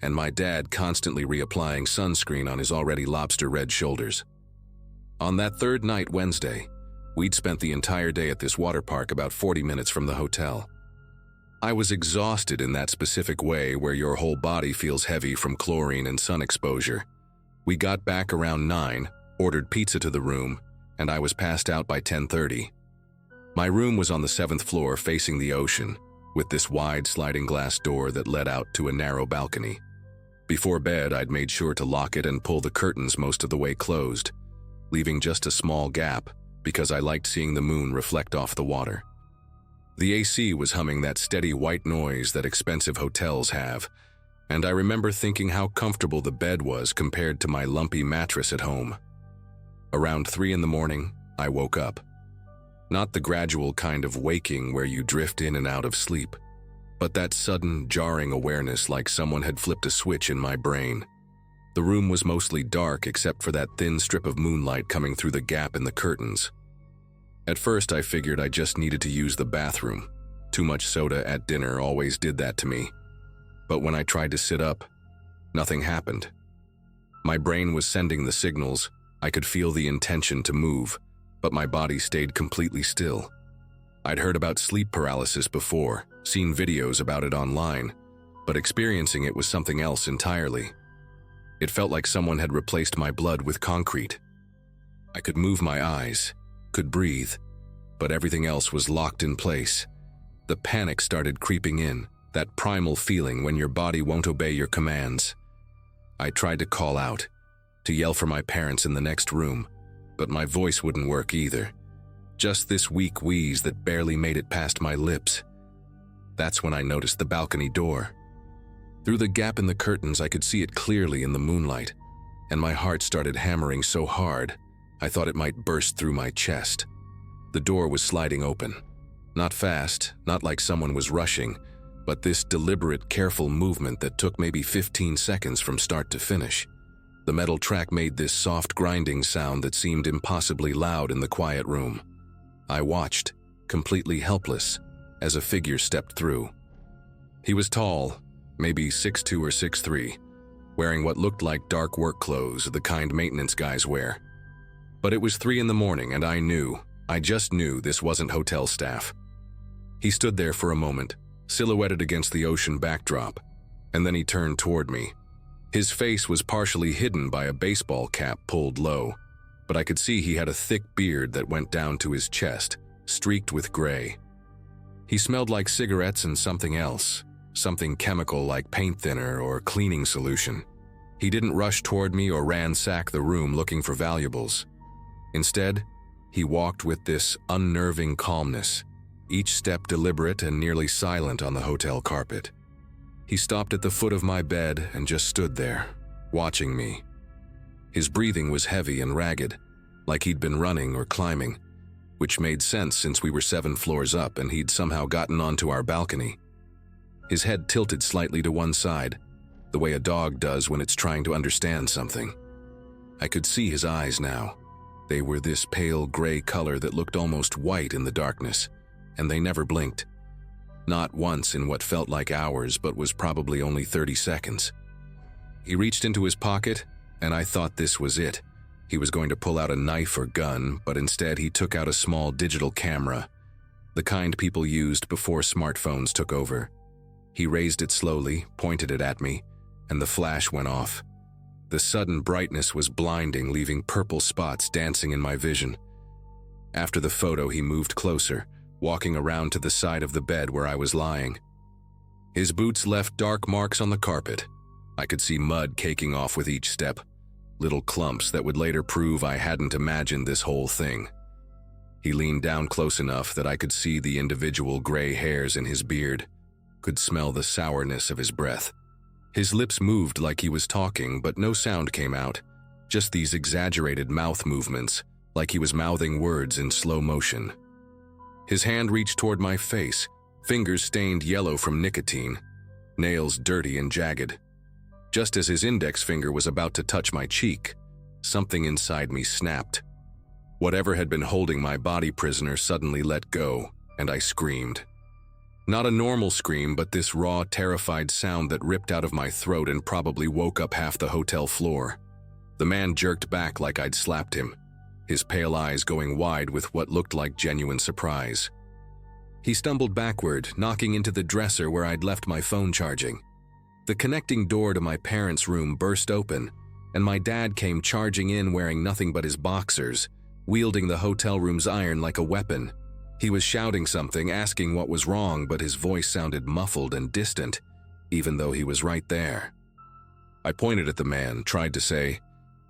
and my dad constantly reapplying sunscreen on his already lobster-red shoulders. On that third night, Wednesday, we'd spent the entire day at this water park about 40 minutes from the hotel. I was exhausted in that specific way where your whole body feels heavy from chlorine and sun exposure. We got back around 9, ordered pizza to the room, and I was passed out by 10:30. My room was on the 7th floor facing the ocean, with this wide sliding glass door that led out to a narrow balcony. Before bed, I'd made sure to lock it and pull the curtains most of the way closed, leaving just a small gap because I liked seeing the moon reflect off the water. The AC was humming that steady white noise that expensive hotels have, and I remember thinking how comfortable the bed was compared to my lumpy mattress at home. Around 3 in the morning, I woke up. Not the gradual kind of waking where you drift in and out of sleep, but that sudden, jarring awareness like someone had flipped a switch in my brain. The room was mostly dark except for that thin strip of moonlight coming through the gap in the curtains. At first, I figured I just needed to use the bathroom. Too much soda at dinner always did that to me. But when I tried to sit up, nothing happened. My brain was sending the signals. I could feel the intention to move, but my body stayed completely still. I'd heard about sleep paralysis before, seen videos about it online, but experiencing it was something else entirely. It felt like someone had replaced my blood with concrete. I could move my eyes, could breathe, but everything else was locked in place. The panic started creeping in, that primal feeling when your body won't obey your commands. I tried to call out, to yell for my parents in the next room, but my voice wouldn't work either. Just this weak wheeze that barely made it past my lips. That's when I noticed the balcony door. Through the gap in the curtains, I could see it clearly in the moonlight, and my heart started hammering so hard, I thought it might burst through my chest. The door was sliding open. Not fast, not like someone was rushing, but this deliberate, careful movement that took maybe 15 seconds from start to finish. The metal track made this soft grinding sound that seemed impossibly loud in the quiet room. I watched, completely helpless, as a figure stepped through. He was tall, maybe 6'2" or 6'3", wearing what looked like dark work clothes, the kind maintenance guys wear. But it was 3 in the morning and I just knew this wasn't hotel staff. He stood there for a moment, silhouetted against the ocean backdrop, and then he turned toward me. His face was partially hidden by a baseball cap pulled low, but I could see he had a thick beard that went down to his chest, streaked with gray. He smelled like cigarettes and something else, something chemical like paint thinner or cleaning solution. He didn't rush toward me or ransack the room looking for valuables. Instead, he walked with this unnerving calmness, each step deliberate and nearly silent on the hotel carpet. He stopped at the foot of my bed and just stood there, watching me. His breathing was heavy and ragged, like he'd been running or climbing, which made sense since we were 7 floors up and he'd somehow gotten onto our balcony. His head tilted slightly to one side, the way a dog does when it's trying to understand something. I could see his eyes now. They were this pale gray color that looked almost white in the darkness, and they never blinked. Not once in what felt like hours, but was probably only 30 seconds. He reached into his pocket, and I thought this was it. He was going to pull out a knife or gun, but instead he took out a small digital camera, the kind people used before smartphones took over. He raised it slowly, pointed it at me, and the flash went off. The sudden brightness was blinding, leaving purple spots dancing in my vision. After the photo, he moved closer, walking around to the side of the bed where I was lying. His boots left dark marks on the carpet. I could see mud caking off with each step, little clumps that would later prove I hadn't imagined this whole thing. He leaned down close enough that I could see the individual gray hairs in his beard, could smell the sourness of his breath. His lips moved like he was talking, but no sound came out, just these exaggerated mouth movements, like he was mouthing words in slow motion. His hand reached toward my face, fingers stained yellow from nicotine, nails dirty and jagged. Just as his index finger was about to touch my cheek, something inside me snapped. Whatever had been holding my body prisoner suddenly let go, and I screamed. Not a normal scream, but this raw, terrified sound that ripped out of my throat and probably woke up half the hotel floor. The man jerked back like I'd slapped him, his pale eyes going wide with what looked like genuine surprise. He stumbled backward, knocking into the dresser where I'd left my phone charging. The connecting door to my parents' room burst open, and my dad came charging in wearing nothing but his boxers, wielding the hotel room's iron like a weapon. He was shouting something, asking what was wrong, but his voice sounded muffled and distant, even though he was right there. I pointed at the man, tried to say,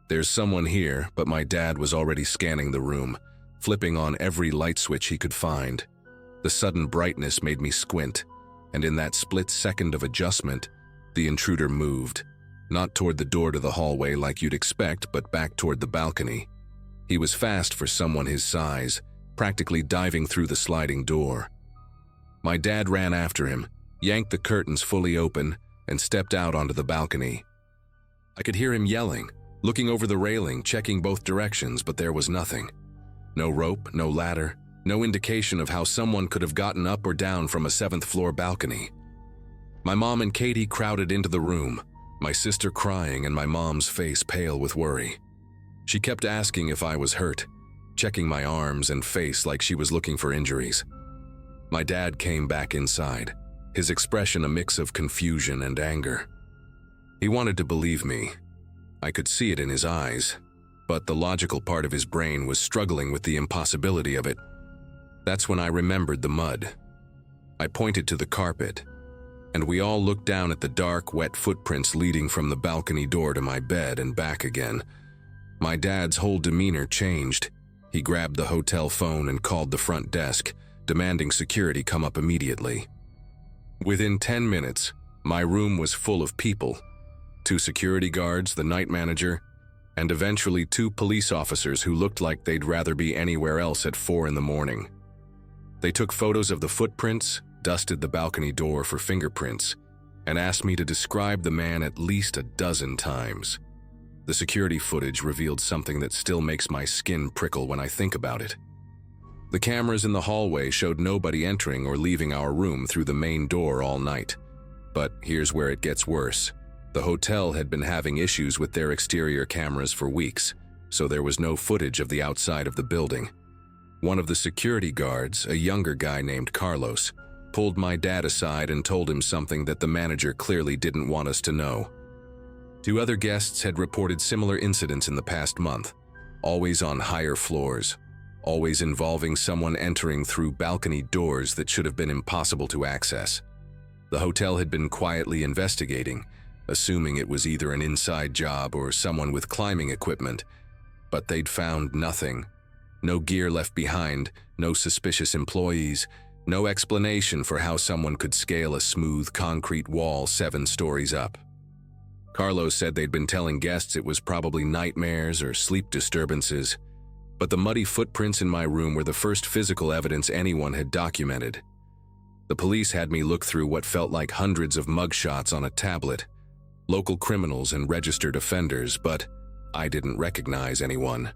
"There's someone here," but my dad was already scanning the room, flipping on every light switch he could find. The sudden brightness made me squint, and in that split second of adjustment, the intruder moved, not toward the door to the hallway like you'd expect, but back toward the balcony. He was fast for someone his size, practically diving through the sliding door. My dad ran after him, yanked the curtains fully open, and stepped out onto the balcony. I could hear him yelling, looking over the railing, checking both directions, but there was nothing. No rope, no ladder, no indication of how someone could have gotten up or down from a 7th-floor balcony. My mom and Katie crowded into the room, my sister crying and my mom's face pale with worry. She kept asking if I was hurt, checking my arms and face like she was looking for injuries. My dad came back inside, his expression a mix of confusion and anger. He wanted to believe me. I could see it in his eyes, but the logical part of his brain was struggling with the impossibility of it. That's when I remembered the mud. I pointed to the carpet, and we all looked down at the dark, wet footprints leading from the balcony door to my bed and back again. My dad's whole demeanor changed. He grabbed the hotel phone and called the front desk, demanding security come up immediately. Within 10 minutes, my room was full of people. 2 security guards, the night manager, and eventually 2 police officers who looked like they'd rather be anywhere else at 4 in the morning. They took photos of the footprints, dusted the balcony door for fingerprints, and asked me to describe the man at least a dozen times. The security footage revealed something that still makes my skin prickle when I think about it. The cameras in the hallway showed nobody entering or leaving our room through the main door all night. But here's where it gets worse. The hotel had been having issues with their exterior cameras for weeks, so there was no footage of the outside of the building. One of the security guards, a younger guy named Carlos, pulled my dad aside and told him something that the manager clearly didn't want us to know. 2 other guests had reported similar incidents in the past month, always on higher floors, always involving someone entering through balcony doors that should have been impossible to access. The hotel had been quietly investigating, assuming it was either an inside job or someone with climbing equipment, but they'd found nothing. No gear left behind, no suspicious employees, no explanation for how someone could scale a smooth concrete wall 7 stories up. Carlos said they'd been telling guests it was probably nightmares or sleep disturbances, but the muddy footprints in my room were the first physical evidence anyone had documented. The police had me look through what felt like hundreds of mugshots on a tablet, local criminals and registered offenders, but I didn't recognize anyone.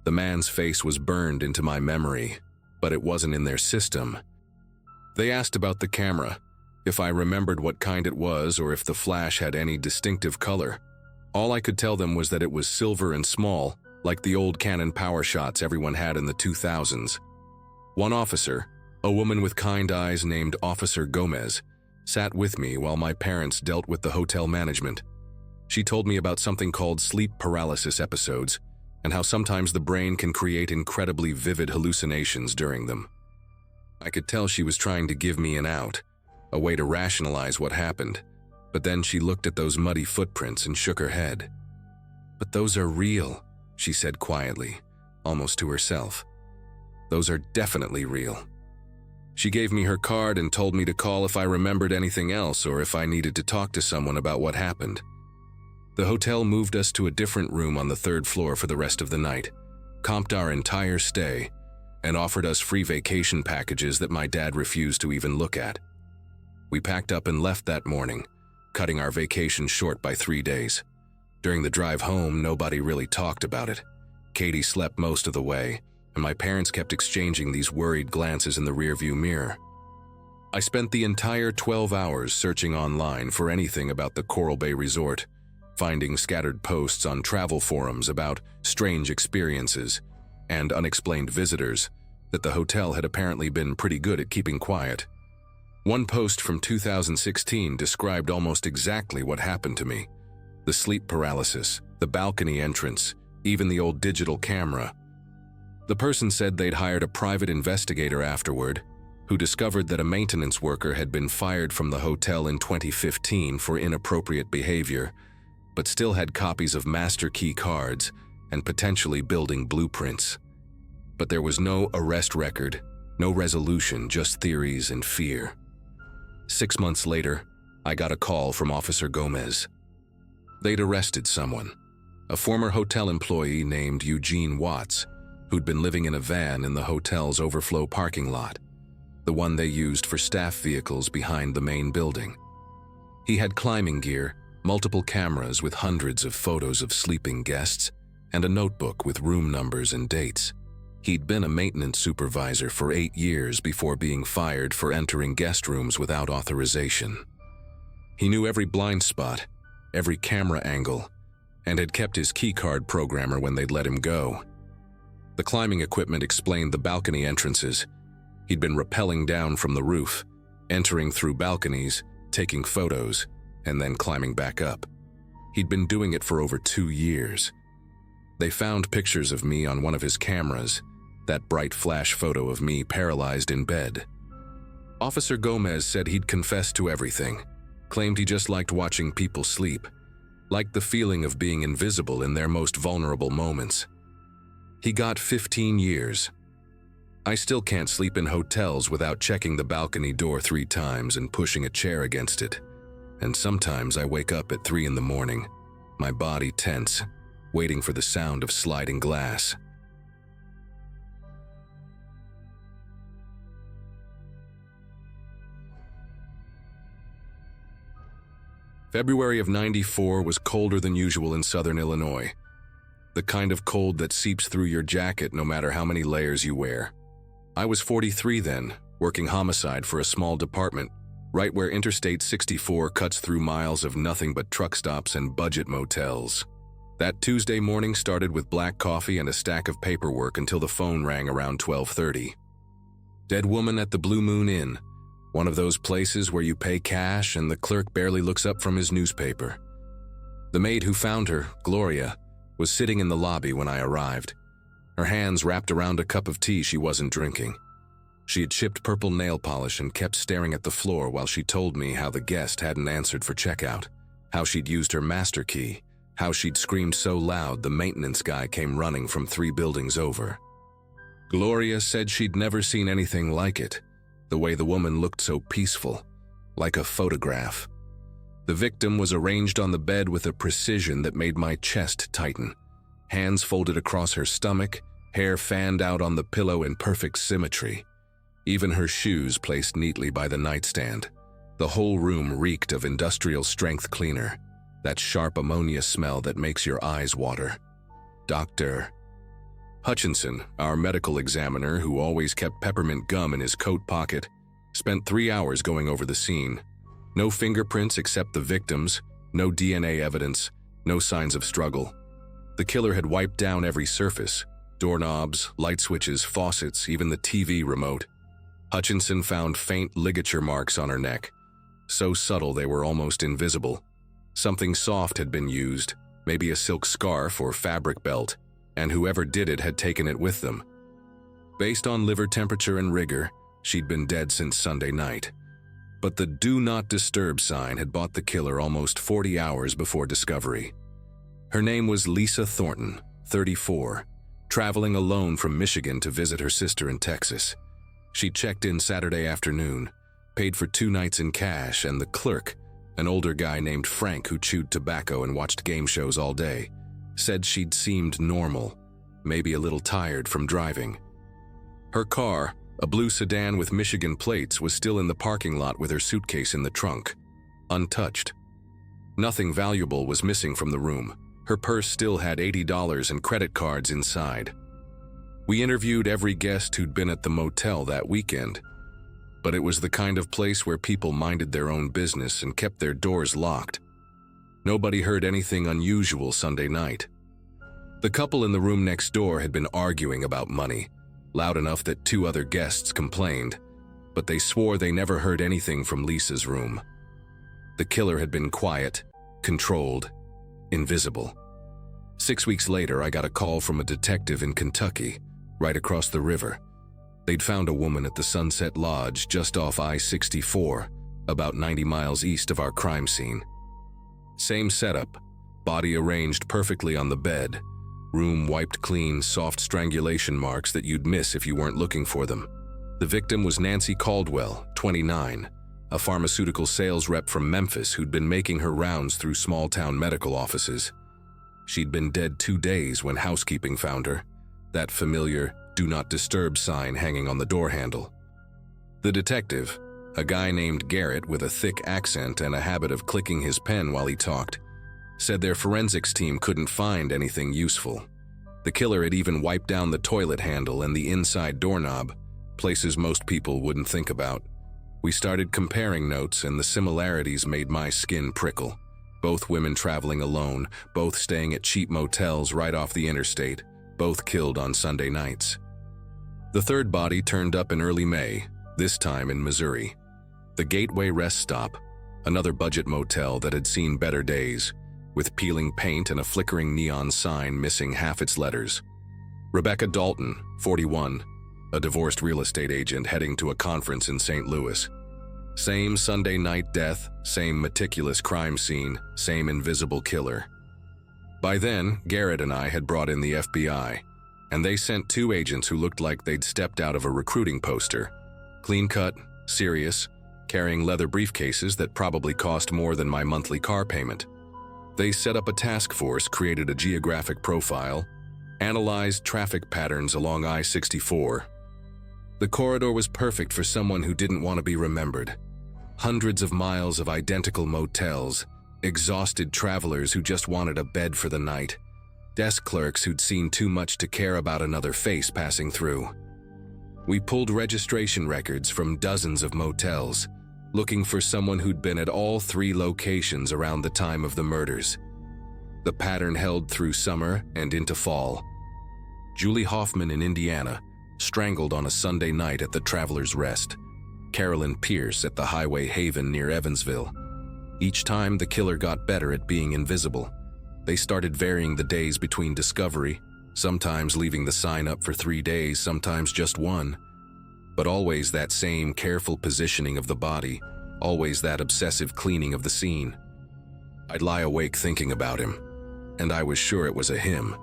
The man's face was burned into my memory, but it wasn't in their system. They asked about the camera, if I remembered what kind it was or if the flash had any distinctive color. All I could tell them was that it was silver and small, like the old Canon power shots everyone had in the 2000s. One officer, a woman with kind eyes named Officer Gomez, sat with me while my parents dealt with the hotel management. She told me about something called sleep paralysis episodes and how sometimes the brain can create incredibly vivid hallucinations during them. I could tell she was trying to give me an out, a way to rationalize what happened, but then she looked at those muddy footprints and shook her head. "But those are real," she said quietly, almost to herself. "Those are definitely real." She gave me her card and told me to call if I remembered anything else or if I needed to talk to someone about what happened. The hotel moved us to a different room on the 3rd floor for the rest of the night, comped our entire stay, and offered us free vacation packages that my dad refused to even look at. We packed up and left that morning, cutting our vacation short by 3 days. During the drive home, nobody really talked about it. Katie slept most of the way, and my parents kept exchanging these worried glances in the rearview mirror. I spent the entire 12 hours searching online for anything about the Coral Bay Resort, finding scattered posts on travel forums about strange experiences and unexplained visitors that the hotel had apparently been pretty good at keeping quiet. One post from 2016 described almost exactly what happened to me: the sleep paralysis, the balcony entrance, even the old digital camera. The person said they'd hired a private investigator afterward, who discovered that a maintenance worker had been fired from the hotel in 2015 for inappropriate behavior, but still had copies of master key cards and potentially building blueprints. But there was no arrest record, no resolution, just theories and fear. 6 months later, I got a call from Officer Gomez. They'd arrested someone, a former hotel employee named Eugene Watts, who'd been living in a van in the hotel's overflow parking lot, the one they used for staff vehicles behind the main building. He had climbing gear, multiple cameras with hundreds of photos of sleeping guests, and a notebook with room numbers and dates. He'd been a maintenance supervisor for 8 years before being fired for entering guest rooms without authorization. He knew every blind spot, every camera angle, and had kept his keycard programmer when they'd let him go. The climbing equipment explained the balcony entrances. He'd been rappelling down from the roof, entering through balconies, taking photos, and then climbing back up. He'd been doing it for over 2 years. They found pictures of me on one of his cameras, that bright flash photo of me paralyzed in bed. Officer Gomez said he'd confessed to everything, claimed he just liked watching people sleep, liked the feeling of being invisible in their most vulnerable moments. He got 15 years. I still can't sleep in hotels without checking the balcony door 3 times and pushing a chair against it. And sometimes I wake up at 3 in the morning, my body tense, waiting for the sound of sliding glass. February of '94 was colder than usual in southern Illinois. The kind of cold that seeps through your jacket no matter how many layers you wear. I was 43 then, working homicide for a small department, right where Interstate 64 cuts through miles of nothing but truck stops and budget motels. That Tuesday morning started with black coffee and a stack of paperwork until the phone rang around 12:30. Dead woman at the Blue Moon Inn, one of those places where you pay cash and the clerk barely looks up from his newspaper. The maid who found her, Gloria, was sitting in the lobby when I arrived, her hands wrapped around a cup of tea she wasn't drinking. She had chipped purple nail polish and kept staring at the floor while she told me how the guest hadn't answered for checkout, how she'd used her master key, how she'd screamed so loud the maintenance guy came running from 3 buildings over. Gloria said she'd never seen anything like it, the way the woman looked so peaceful, like a photograph. The victim was arranged on the bed with a precision that made my chest tighten, hands folded across her stomach, hair fanned out on the pillow in perfect symmetry. Even her shoes placed neatly by the nightstand. The whole room reeked of industrial-strength cleaner, that sharp ammonia smell that makes your eyes water. Dr. Hutchinson, our medical examiner who always kept peppermint gum in his coat pocket, spent 3 hours going over the scene. No fingerprints except the victim's, no DNA evidence, no signs of struggle. The killer had wiped down every surface, doorknobs, light switches, faucets, even the TV remote. Hutchinson found faint ligature marks on her neck, so subtle they were almost invisible. Something soft had been used, maybe a silk scarf or fabric belt, and whoever did it had taken it with them. Based on liver temperature and rigor, she'd been dead since Sunday night. But the Do Not Disturb sign had bought the killer almost 40 hours before discovery. Her name was Lisa Thornton, 34, traveling alone from Michigan to visit her sister in Texas. She checked in Saturday afternoon, paid for 2 nights in cash, and the clerk, an older guy named Frank who chewed tobacco and watched game shows all day, said she'd seemed normal, maybe a little tired from driving. Her car, a blue sedan with Michigan plates, was still in the parking lot with her suitcase in the trunk, untouched. Nothing valuable was missing from the room. Her purse still had $80 and credit cards inside. We interviewed every guest who'd been at the motel that weekend, but it was the kind of place where people minded their own business and kept their doors locked. Nobody heard anything unusual Sunday night. The couple in the room next door had been arguing about money, loud enough that 2 other guests complained, but they swore they never heard anything from Lisa's room. The killer had been quiet, controlled, invisible. 6 weeks later, I got a call from a detective in Kentucky, right across the river. They'd found a woman at the Sunset Lodge just off I-64, about 90 miles east of our crime scene. Same setup, body arranged perfectly on the bed, room wiped clean, soft strangulation marks that you'd miss if you weren't looking for them. The victim was Nancy Caldwell, 29, a pharmaceutical sales rep from Memphis who'd been making her rounds through small-town medical offices. She'd been dead 2 days when housekeeping found her, that familiar Do Not Disturb sign hanging on the door handle. The detective, a guy named Garrett with a thick accent and a habit of clicking his pen while he talked, said their forensics team couldn't find anything useful. The killer had even wiped down the toilet handle and the inside doorknob, places most people wouldn't think about. We started comparing notes, and the similarities made my skin prickle. Both women traveling alone, both staying at cheap motels right off the interstate, both killed on Sunday nights. The third body turned up in early May, this time in Missouri. The Gateway Rest Stop, another budget motel that had seen better days, with peeling paint and a flickering neon sign missing half its letters. Rebecca Dalton, 41, a divorced real estate agent heading to a conference in St. Louis. Same Sunday night death, same meticulous crime scene, same invisible killer. By then, Garrett and I had brought in the FBI, and they sent 2 agents who looked like they'd stepped out of a recruiting poster. Clean-cut, serious, carrying leather briefcases that probably cost more than my monthly car payment. They set up a task force, created a geographic profile, analyzed traffic patterns along I-64. The corridor was perfect for someone who didn't want to be remembered. Hundreds of miles of identical motels, exhausted travelers who just wanted a bed for the night, desk clerks who'd seen too much to care about another face passing through. We pulled registration records from dozens of motels, looking for someone who'd been at all 3 locations around the time of the murders. The pattern held through summer and into fall. Julie Hoffman in Indiana, strangled on a Sunday night at the Traveler's Rest. Carolyn Pierce at the Highway Haven near Evansville. Each time, the killer got better at being invisible. They started varying the days between discovery, sometimes leaving the sign up for 3 days, sometimes just 1. But always that same careful positioning of the body, always that obsessive cleaning of the scene. I'd lie awake thinking about him, and I was sure it was a him.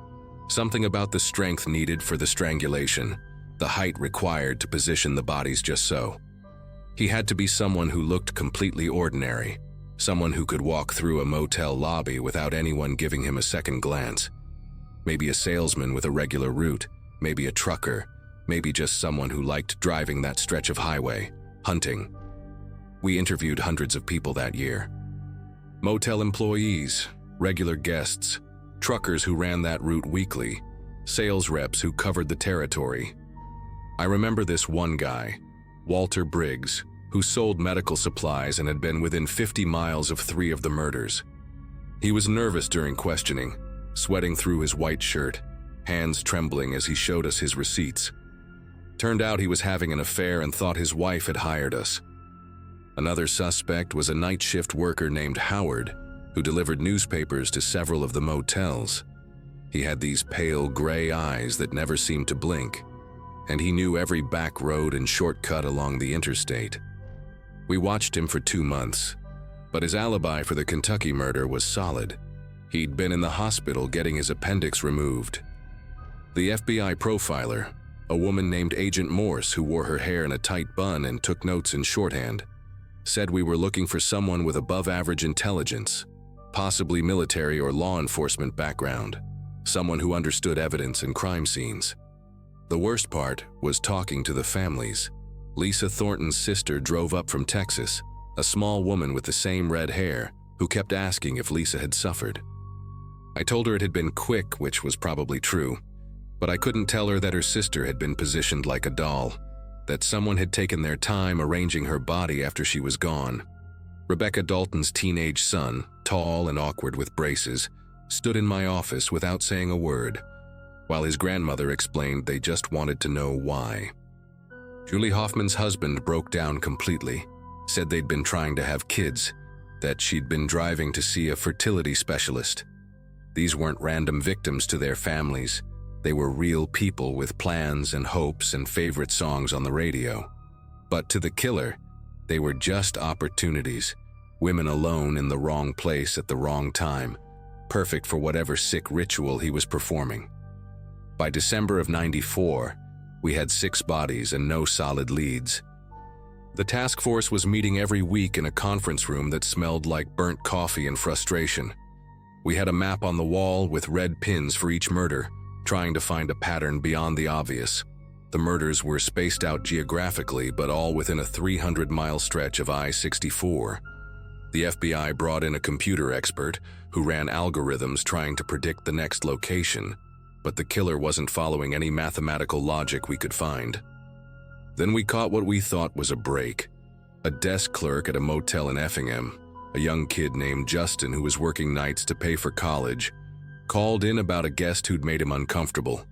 Something about the strength needed for the strangulation, the height required to position the bodies just so. He had to be someone who looked completely ordinary, someone who could walk through a motel lobby without anyone giving him a second glance. Maybe a salesman with a regular route, maybe a trucker, maybe just someone who liked driving that stretch of highway, hunting. We interviewed hundreds of people that year. Motel employees, regular guests, truckers who ran that route weekly, sales reps who covered the territory. I remember this one guy, Walter Briggs, who sold medical supplies and had been within 50 miles of 3 of the murders. He was nervous during questioning, sweating through his white shirt, hands trembling as he showed us his receipts. Turned out he was having an affair and thought his wife had hired us. Another suspect was a night shift worker named Howard, who delivered newspapers to several of the motels. He had these pale gray eyes that never seemed to blink, and he knew every back road and shortcut along the interstate. We watched him for 2 months, but his alibi for the Kentucky murder was solid. He'd been in the hospital getting his appendix removed. The FBI profiler, a woman named Agent Morse who wore her hair in a tight bun and took notes in shorthand, said we were looking for someone with above-average intelligence, possibly military or law enforcement background, someone who understood evidence and crime scenes. The worst part was talking to the families. Lisa Thornton's sister drove up from Texas, a small woman with the same red hair, who kept asking if Lisa had suffered. I told her it had been quick, which was probably true, but I couldn't tell her that her sister had been positioned like a doll, that someone had taken their time arranging her body after she was gone. Rebecca Dalton's teenage son, tall and awkward with braces, stood in my office without saying a word, while his grandmother explained they just wanted to know why. Julie Hoffman's husband broke down completely, said they'd been trying to have kids, that she'd been driving to see a fertility specialist. These weren't random victims to their families. They were real people with plans and hopes and favorite songs on the radio. But to the killer, they were just opportunities, women alone in the wrong place at the wrong time, perfect for whatever sick ritual he was performing. By December of '94, we had 6 bodies and no solid leads. The task force was meeting every week in a conference room that smelled like burnt coffee and frustration. We had a map on the wall with red pins for each murder, trying to find a pattern beyond the obvious. The murders were spaced out geographically, but all within a 300-mile stretch of I-64. The FBI brought in a computer expert who ran algorithms trying to predict the next location, but the killer wasn't following any mathematical logic we could find. Then we caught what we thought was a break. A desk clerk at a motel in Effingham, a young kid named Justin who was working nights to pay for college, called in about a guest who'd made him uncomfortable.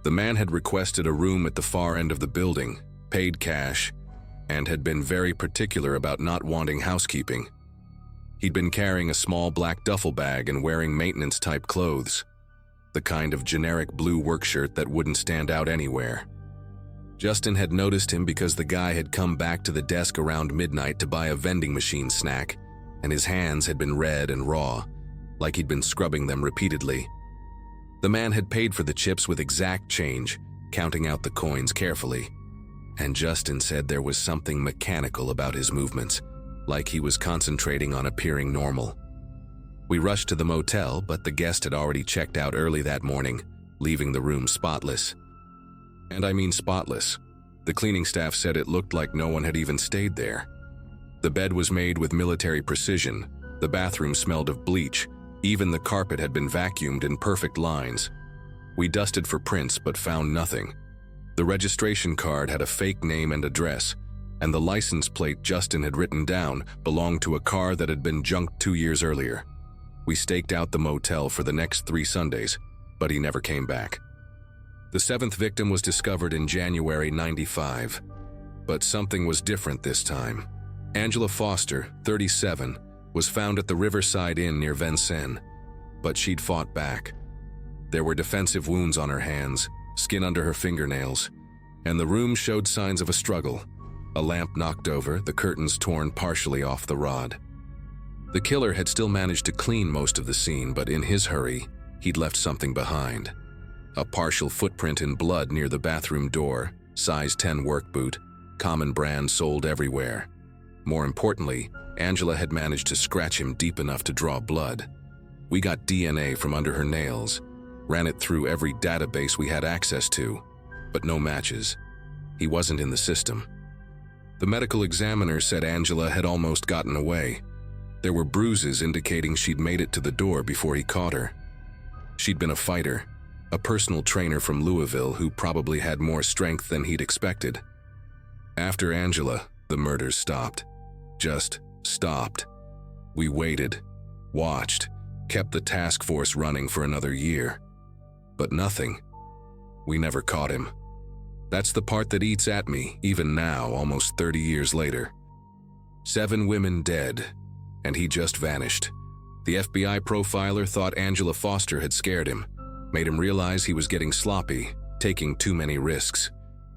The man had requested a room at the far end of the building, paid cash, and had been very particular about not wanting housekeeping. He'd been carrying a small black duffel bag and wearing maintenance-type clothes, the kind of generic blue work shirt that wouldn't stand out anywhere. Justin had noticed him because the guy had come back to the desk around midnight to buy a vending machine snack, and his hands had been red and raw, like he'd been scrubbing them repeatedly. The man had paid for the chips with exact change, counting out the coins carefully, and Justin said there was something mechanical about his movements, like he was concentrating on appearing normal. We rushed to the motel, but the guest had already checked out early that morning, leaving the room spotless. And I mean spotless. The cleaning staff said it looked like no one had even stayed there. The bed was made with military precision, the bathroom smelled of bleach, even the carpet had been vacuumed in perfect lines. We dusted for prints but found nothing. The registration card had a fake name and address, and the license plate Justin had written down belonged to a car that had been junked 2 years earlier. We staked out the motel for the next 3 Sundays, but he never came back. The 7th victim was discovered in January '95, but something was different this time. Angela Foster, 37, was found at the Riverside Inn near Vincennes, but she'd fought back. There were defensive wounds on her hands, skin under her fingernails, and the room showed signs of a struggle. A lamp knocked over, the curtains torn partially off the rod. The killer had still managed to clean most of the scene, but in his hurry, he'd left something behind. A partial footprint in blood near the bathroom door, size 10 work boot, common brand sold everywhere. More importantly, Angela had managed to scratch him deep enough to draw blood. We got DNA from under her nails, ran it through every database we had access to, but no matches. He wasn't in the system. The medical examiner said Angela had almost gotten away. There were bruises indicating she'd made it to the door before he caught her. She'd been a fighter, a personal trainer from Louisville who probably had more strength than he'd expected. After Angela, the murders stopped. Just stopped. We waited, watched, kept the task force running for another year. But nothing. We never caught him. That's the part that eats at me, even now, almost 30 years later. 7 women dead, and he just vanished. The FBI profiler thought Angela Foster had scared him, made him realize he was getting sloppy, taking too many risks.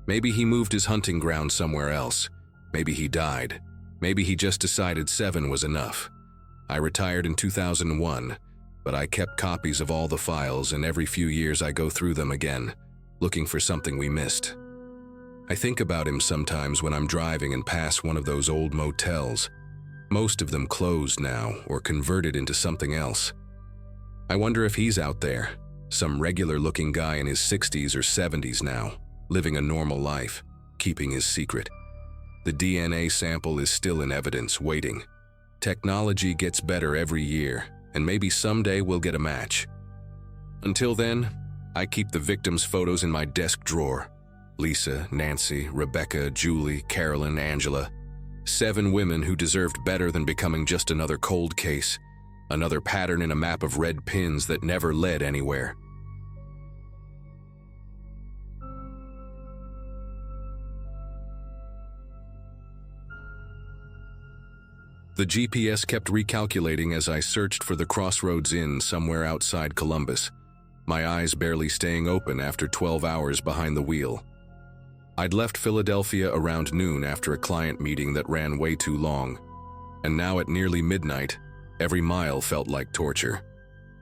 Maybe he moved his hunting ground somewhere else. Maybe he died. Maybe he just decided 7 was enough. I retired in 2001, but I kept copies of all the files, and every few years I go through them again, looking for something we missed. I think about him sometimes when I'm driving and pass one of those old motels. Most of them closed now or converted into something else. I wonder if he's out there, some regular-looking guy in his 60s or 70s now, living a normal life, keeping his secret. The DNA sample is still in evidence, waiting. Technology gets better every year, and maybe someday we'll get a match. Until then, I keep the victims' photos in my desk drawer. Lisa, Nancy, Rebecca, Julie, Carolyn, Angela. 7 women who deserved better than becoming just another cold case, another pattern in a map of red pins that never led anywhere. The GPS kept recalculating as I searched for the Crossroads Inn somewhere outside Columbus, my eyes barely staying open after 12 hours behind the wheel. I'd left Philadelphia around noon after a client meeting that ran way too long, and now at nearly midnight, every mile felt like torture.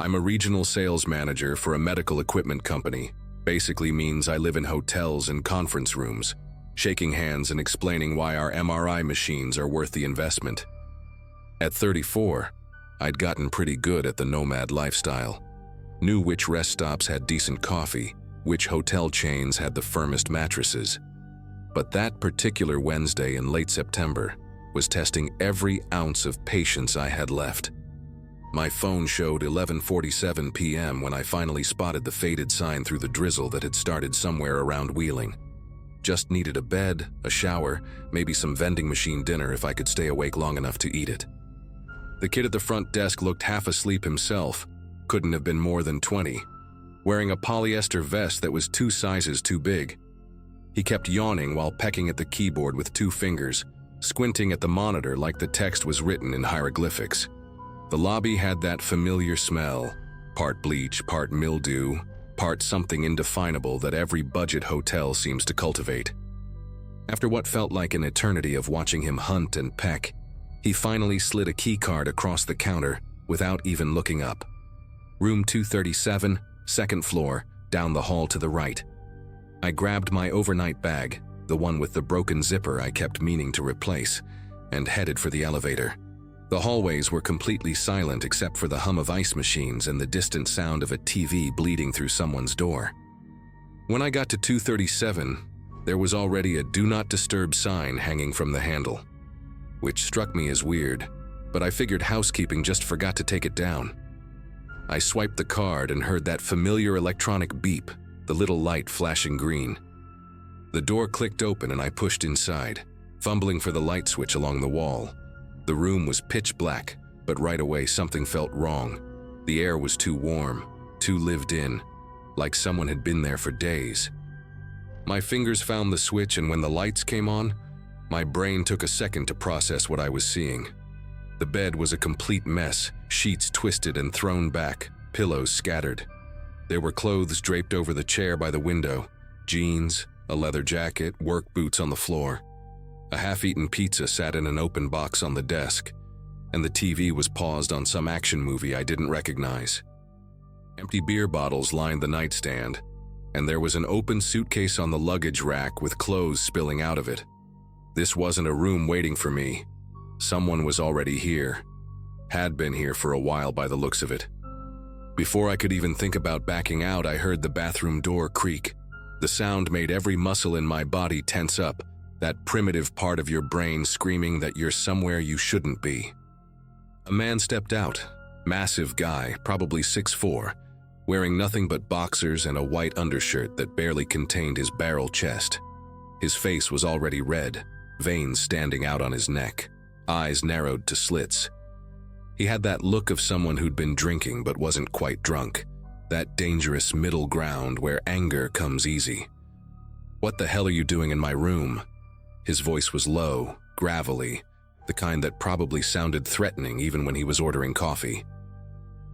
I'm a regional sales manager for a medical equipment company. Basically means I live in hotels and conference rooms, shaking hands and explaining why our MRI machines are worth the investment. At 34, I'd gotten pretty good at the nomad lifestyle. Knew which rest stops had decent coffee, which hotel chains had the firmest mattresses. But that particular Wednesday in late September was testing every ounce of patience I had left. My phone showed 11:47 p.m. when I finally spotted the faded sign through the drizzle that had started somewhere around Wheeling. Just needed a bed, a shower, maybe some vending machine dinner if I could stay awake long enough to eat it. The kid at the front desk looked half asleep himself, couldn't have been more than 20, wearing a polyester vest that was 2 sizes too big. He kept yawning while pecking at the keyboard with 2 fingers, squinting at the monitor like the text was written in hieroglyphics. The lobby had that familiar smell, part bleach, part mildew, part something indefinable that every budget hotel seems to cultivate. After what felt like an eternity of watching him hunt and peck, he finally slid a key card across the counter without even looking up. Room 237, 2nd floor, down the hall to the right. I grabbed my overnight bag, the one with the broken zipper I kept meaning to replace, and headed for the elevator. The hallways were completely silent except for the hum of ice machines and the distant sound of a TV bleeding through someone's door. When I got to 237, there was already a "Do Not Disturb" sign hanging from the handle, which struck me as weird, but I figured housekeeping just forgot to take it down. I swiped the card and heard that familiar electronic beep, the little light flashing green. The door clicked open and I pushed inside, fumbling for the light switch along the wall. The room was pitch black, but right away something felt wrong. The air was too warm, too lived in, like someone had been there for days. My fingers found the switch, and when the lights came on, my brain took a second to process what I was seeing. The bed was a complete mess, sheets twisted and thrown back, pillows scattered. There were clothes draped over the chair by the window, jeans, a leather jacket, work boots on the floor. A half-eaten pizza sat in an open box on the desk, and the TV was paused on some action movie I didn't recognize. Empty beer bottles lined the nightstand, and there was an open suitcase on the luggage rack with clothes spilling out of it. This wasn't a room waiting for me. Someone was already here. Had been here for a while by the looks of it. Before I could even think about backing out, I heard the bathroom door creak. The sound made every muscle in my body tense up, that primitive part of your brain screaming that you're somewhere you shouldn't be. A man stepped out, massive guy, probably 6'4", wearing nothing but boxers and a white undershirt that barely contained his barrel chest. His face was already red, veins standing out on his neck, eyes narrowed to slits. He had that look of someone who'd been drinking but wasn't quite drunk, that dangerous middle ground where anger comes easy. "What the hell are you doing in my room?" His voice was low, gravelly, the kind that probably sounded threatening even when he was ordering coffee.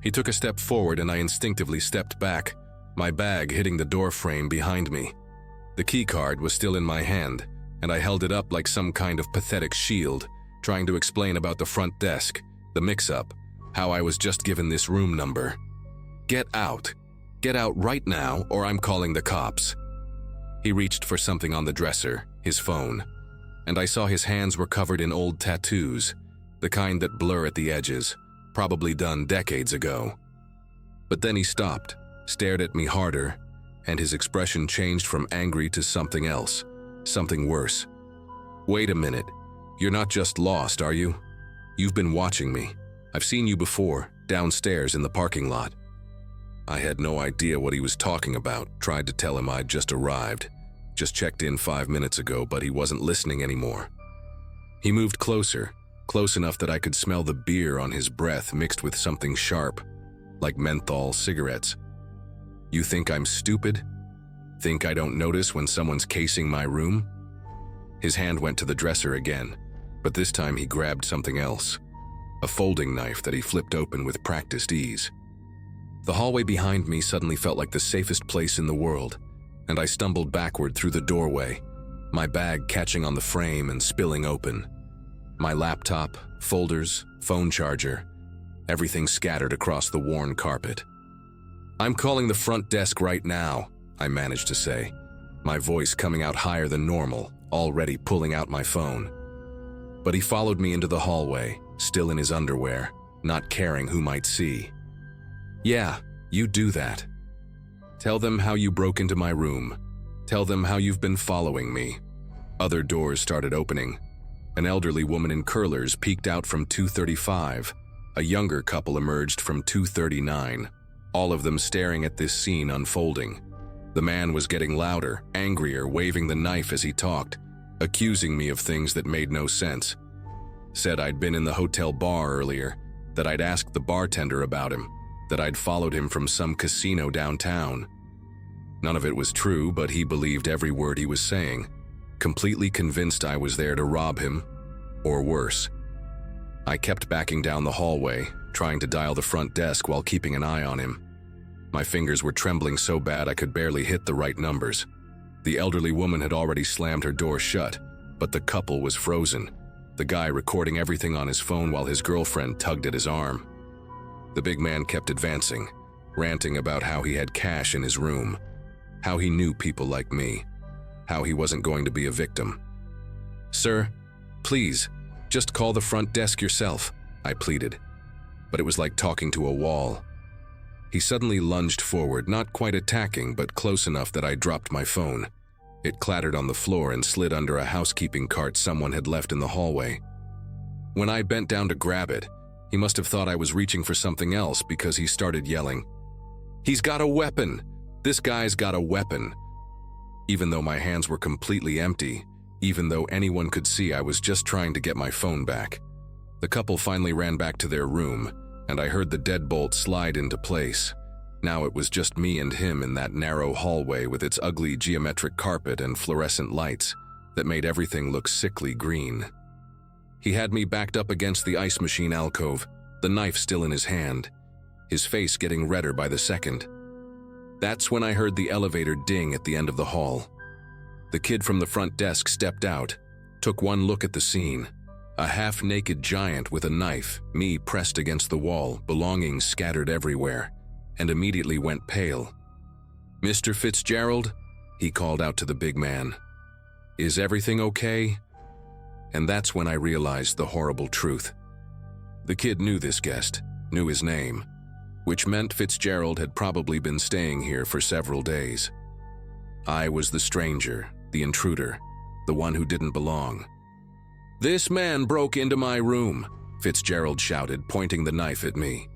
He took a step forward and I instinctively stepped back, my bag hitting the door frame behind me. The key card was still in my hand, and I held it up like some kind of pathetic shield, trying to explain about the front desk, the mix-up, how I was just given this room number. "Get out. Get out right now, or I'm calling the cops." He reached for something on the dresser, his phone, and I saw his hands were covered in old tattoos, the kind that blur at the edges, probably done decades ago. But then he stopped, stared at me harder, and his expression changed from angry to something else, something worse. "Wait a minute. You're not just lost, are you? You've been watching me. I've seen you before, downstairs in the parking lot." I had no idea what he was talking about, tried to tell him I'd just arrived, just checked in 5 minutes ago, but he wasn't listening anymore. He moved closer, close enough that I could smell the beer on his breath mixed with something sharp, like menthol cigarettes. "You think I'm stupid? Think I don't notice when someone's casing my room?" His hand went to the dresser again, but this time he grabbed something else, a folding knife that he flipped open with practiced ease. The hallway behind me suddenly felt like the safest place in the world, and I stumbled backward through the doorway, my bag catching on the frame and spilling open. My laptop, folders, phone charger, everything scattered across the worn carpet. "I'm calling the front desk right now," I managed to say, my voice coming out higher than normal, already pulling out my phone. But he followed me into the hallway, still in his underwear, not caring who might see. "Yeah, you do that. Tell them how you broke into my room. Tell them how you've been following me." Other doors started opening. An elderly woman in curlers peeked out from 235. A younger couple emerged from 239, all of them staring at this scene unfolding. The man was getting louder, angrier, waving the knife as he talked, accusing me of things that made no sense. Said I'd been in the hotel bar earlier, that I'd asked the bartender about him, that I'd followed him from some casino downtown. None of it was true, but he believed every word he was saying, completely convinced I was there to rob him, or worse. I kept backing down the hallway, trying to dial the front desk while keeping an eye on him. My fingers were trembling so bad I could barely hit the right numbers. The elderly woman had already slammed her door shut, but the couple was frozen, the guy recording everything on his phone while his girlfriend tugged at his arm. The big man kept advancing, ranting about how he had cash in his room, how he knew people like me, how he wasn't going to be a victim. "Sir, please, just call the front desk yourself," I pleaded, but it was like talking to a wall. He suddenly lunged forward, not quite attacking, but close enough that I dropped my phone. It clattered on the floor and slid under a housekeeping cart someone had left in the hallway. When I bent down to grab it, he must have thought I was reaching for something else because he started yelling, "He's got a weapon! This guy's got a weapon!" even though my hands were completely empty, even though anyone could see I was just trying to get my phone back. The couple finally ran back to their room, and I heard the deadbolt slide into place. Now it was just me and him in that narrow hallway with its ugly geometric carpet and fluorescent lights that made everything look sickly green. He had me backed up against the ice machine alcove, the knife still in his hand, his face getting redder by the second. That's when I heard the elevator ding at the end of the hall. The kid from the front desk stepped out, took one look at the scene. A half-naked giant with a knife, me pressed against the wall, belongings scattered everywhere, and immediately went pale. "Mr. Fitzgerald?" he called out to the big man. "Is everything okay?" And that's when I realized the horrible truth. The kid knew this guest, knew his name, which meant Fitzgerald had probably been staying here for several days. I was the stranger, the intruder, the one who didn't belong. "This man broke into my room," Fitzgerald shouted, pointing the knife at me.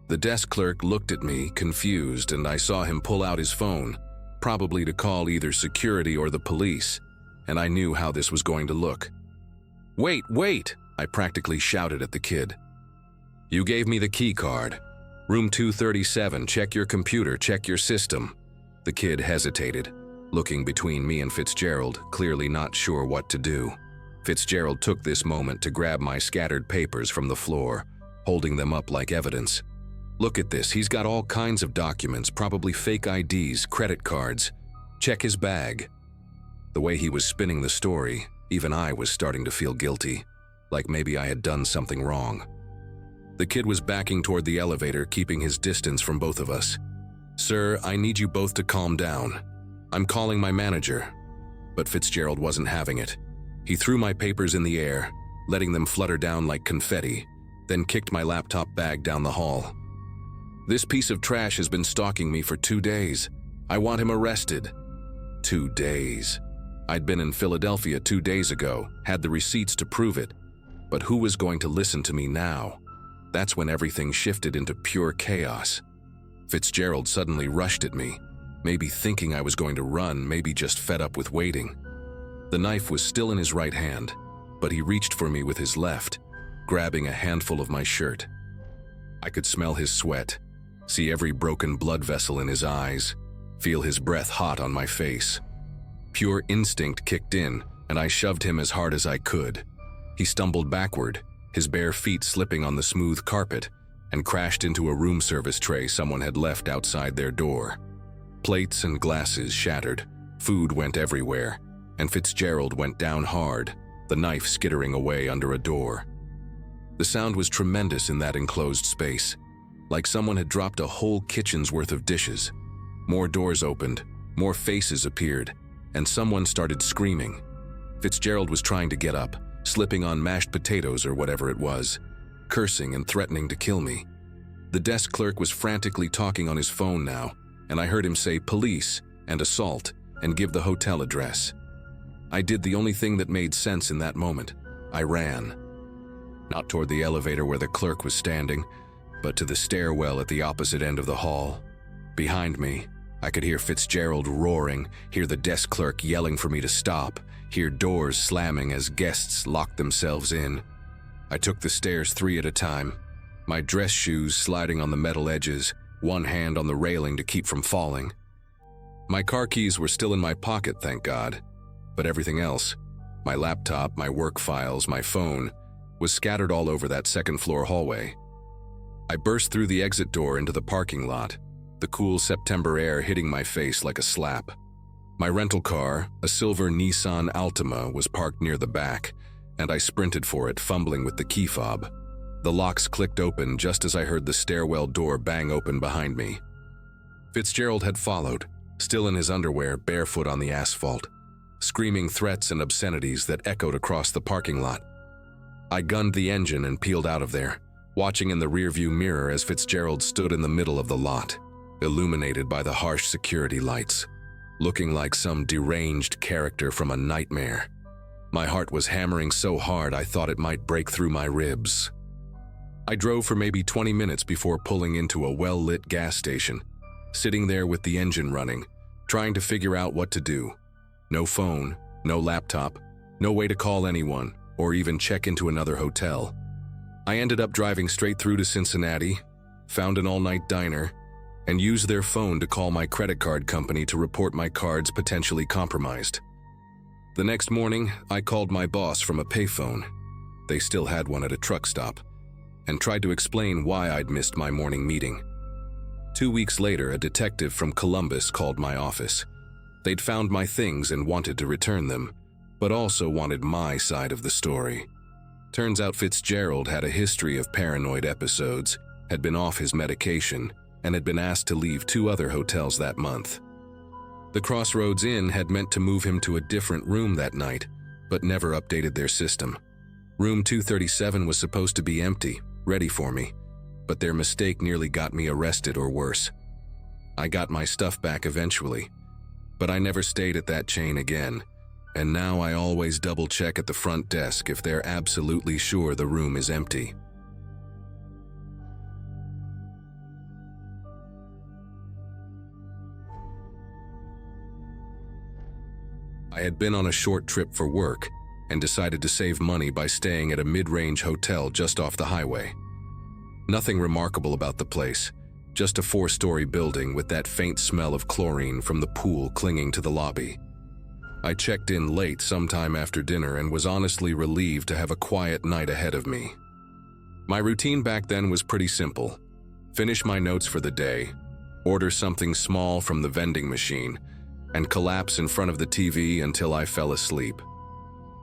The desk clerk looked at me, confused, and I saw him pull out his phone, probably to call either security or the police, and I knew how this was going to look. "Wait, wait!" I practically shouted at the kid. "You gave me the key card. Room 237, check your computer, check your system." The kid hesitated, looking between me and Fitzgerald, clearly not sure what to do. Fitzgerald took this moment to grab my scattered papers from the floor, holding them up like evidence. "Look at this, he's got all kinds of documents, probably fake IDs, credit cards. Check his bag." The way he was spinning the story, even I was starting to feel guilty, like maybe I had done something wrong. The kid was backing toward the elevator, keeping his distance from both of us. "Sir, I need you both to calm down. I'm calling my manager." But Fitzgerald wasn't having it. He threw my papers in the air, letting them flutter down like confetti, then kicked my laptop bag down the hall. "This piece of trash has been stalking me for 2 days. I want him arrested." 2 days. I'd been in Philadelphia 2 days ago, had the receipts to prove it. But who was going to listen to me now? That's when everything shifted into pure chaos. Fitzgerald suddenly rushed at me, maybe thinking I was going to run, maybe just fed up with waiting. The knife was still in his right hand, but he reached for me with his left, grabbing a handful of my shirt. I could smell his sweat, see every broken blood vessel in his eyes, feel his breath hot on my face. Pure instinct kicked in, and I shoved him as hard as I could. He stumbled backward, his bare feet slipping on the smooth carpet, and crashed into a room service tray someone had left outside their door. Plates and glasses shattered, food went everywhere, and Fitzgerald went down hard, the knife skittering away under a door. The sound was tremendous in that enclosed space, like someone had dropped a whole kitchen's worth of dishes. More doors opened, more faces appeared, and someone started screaming. Fitzgerald was trying to get up, slipping on mashed potatoes or whatever it was, cursing and threatening to kill me. The desk clerk was frantically talking on his phone now, and I heard him say police and assault and give the hotel address. I did the only thing that made sense in that moment. I ran. Not toward the elevator where the clerk was standing, but to the stairwell at the opposite end of the hall. Behind me, I could hear Fitzgerald roaring, hear the desk clerk yelling for me to stop, hear doors slamming as guests locked themselves in. I took the stairs 3 at a time, my dress shoes sliding on the metal edges, one hand on the railing to keep from falling. My car keys were still in my pocket, thank God, but everything else, my laptop, my work files, my phone, was scattered all over that second-floor hallway. I burst through the exit door into the parking lot, the cool September air hitting my face like a slap. My rental car, a silver Nissan Altima, was parked near the back, and I sprinted for it, fumbling with the key fob. The locks clicked open just as I heard the stairwell door bang open behind me. Fitzgerald had followed, still in his underwear, barefoot on the asphalt, screaming threats and obscenities that echoed across the parking lot. I gunned the engine and peeled out of there, watching in the rearview mirror as Fitzgerald stood in the middle of the lot, illuminated by the harsh security lights, looking like some deranged character from a nightmare. My heart was hammering so hard I thought it might break through my ribs. I drove for maybe 20 minutes before pulling into a well-lit gas station, sitting there with the engine running, trying to figure out what to do. No phone, no laptop, no way to call anyone or even check into another hotel. I ended up driving straight through to Cincinnati, found an all-night diner, and used their phone to call my credit card company to report my cards potentially compromised. The next morning, I called my boss from a payphone. They still had one at a truck stop, and tried to explain why I'd missed my morning meeting. 2 weeks later, a detective from Columbus called my office. They'd found my things and wanted to return them, but also wanted my side of the story. Turns out Fitzgerald had a history of paranoid episodes, had been off his medication, and had been asked to leave 2 other hotels that month. The Crossroads Inn had meant to move him to a different room that night, but never updated their system. Room 237 was supposed to be empty, ready for me, but their mistake nearly got me arrested or worse. I got my stuff back eventually, but I never stayed at that chain again, and now I always double-check at the front desk if they're absolutely sure the room is empty. I had been on a short trip for work and decided to save money by staying at a mid-range hotel just off the highway. Nothing remarkable about the place, just a 4-story building with that faint smell of chlorine from the pool clinging to the lobby. I checked in late sometime after dinner and was honestly relieved to have a quiet night ahead of me. My routine back then was pretty simple. Finish my notes for the day, order something small from the vending machine, and collapse in front of the TV until I fell asleep.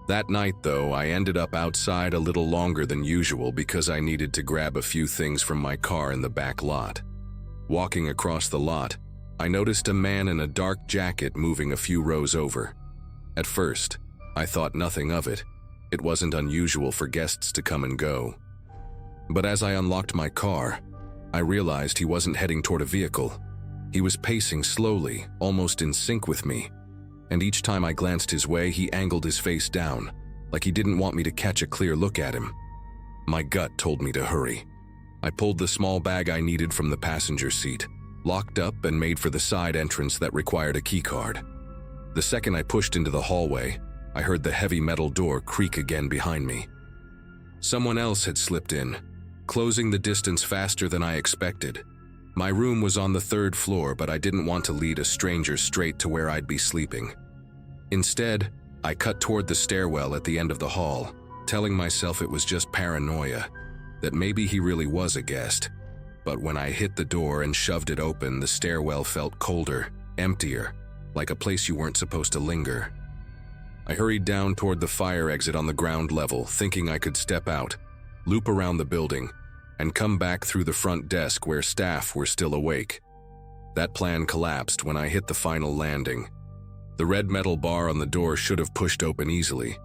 That night, though, I ended up outside a little longer than usual because I needed to grab a few things from my car in the back lot. Walking across the lot, I noticed a man in a dark jacket moving a few rows over. At first, I thought nothing of it. It wasn't unusual for guests to come and go. But as I unlocked my car, I realized he wasn't heading toward a vehicle. He was pacing slowly, almost in sync with me, and each time I glanced his way, he angled his face down, like he didn't want me to catch a clear look at him. My gut told me to hurry. I pulled the small bag I needed from the passenger seat, locked up and made for the side entrance that required a keycard. The second I pushed into the hallway, I heard the heavy metal door creak again behind me. Someone else had slipped in, closing the distance faster than I expected. My room was on the 3rd floor, but I didn't want to lead a stranger straight to where I'd be sleeping. Instead, I cut toward the stairwell at the end of the hall, telling myself it was just paranoia, that maybe he really was a guest. But when I hit the door and shoved it open, the stairwell felt colder, emptier, like a place you weren't supposed to linger. I hurried down toward the fire exit on the ground level, thinking I could step out, loop around the building, and come back through the front desk where staff were still awake. That plan collapsed when I hit the final landing. The red metal bar on the door should have pushed open easily,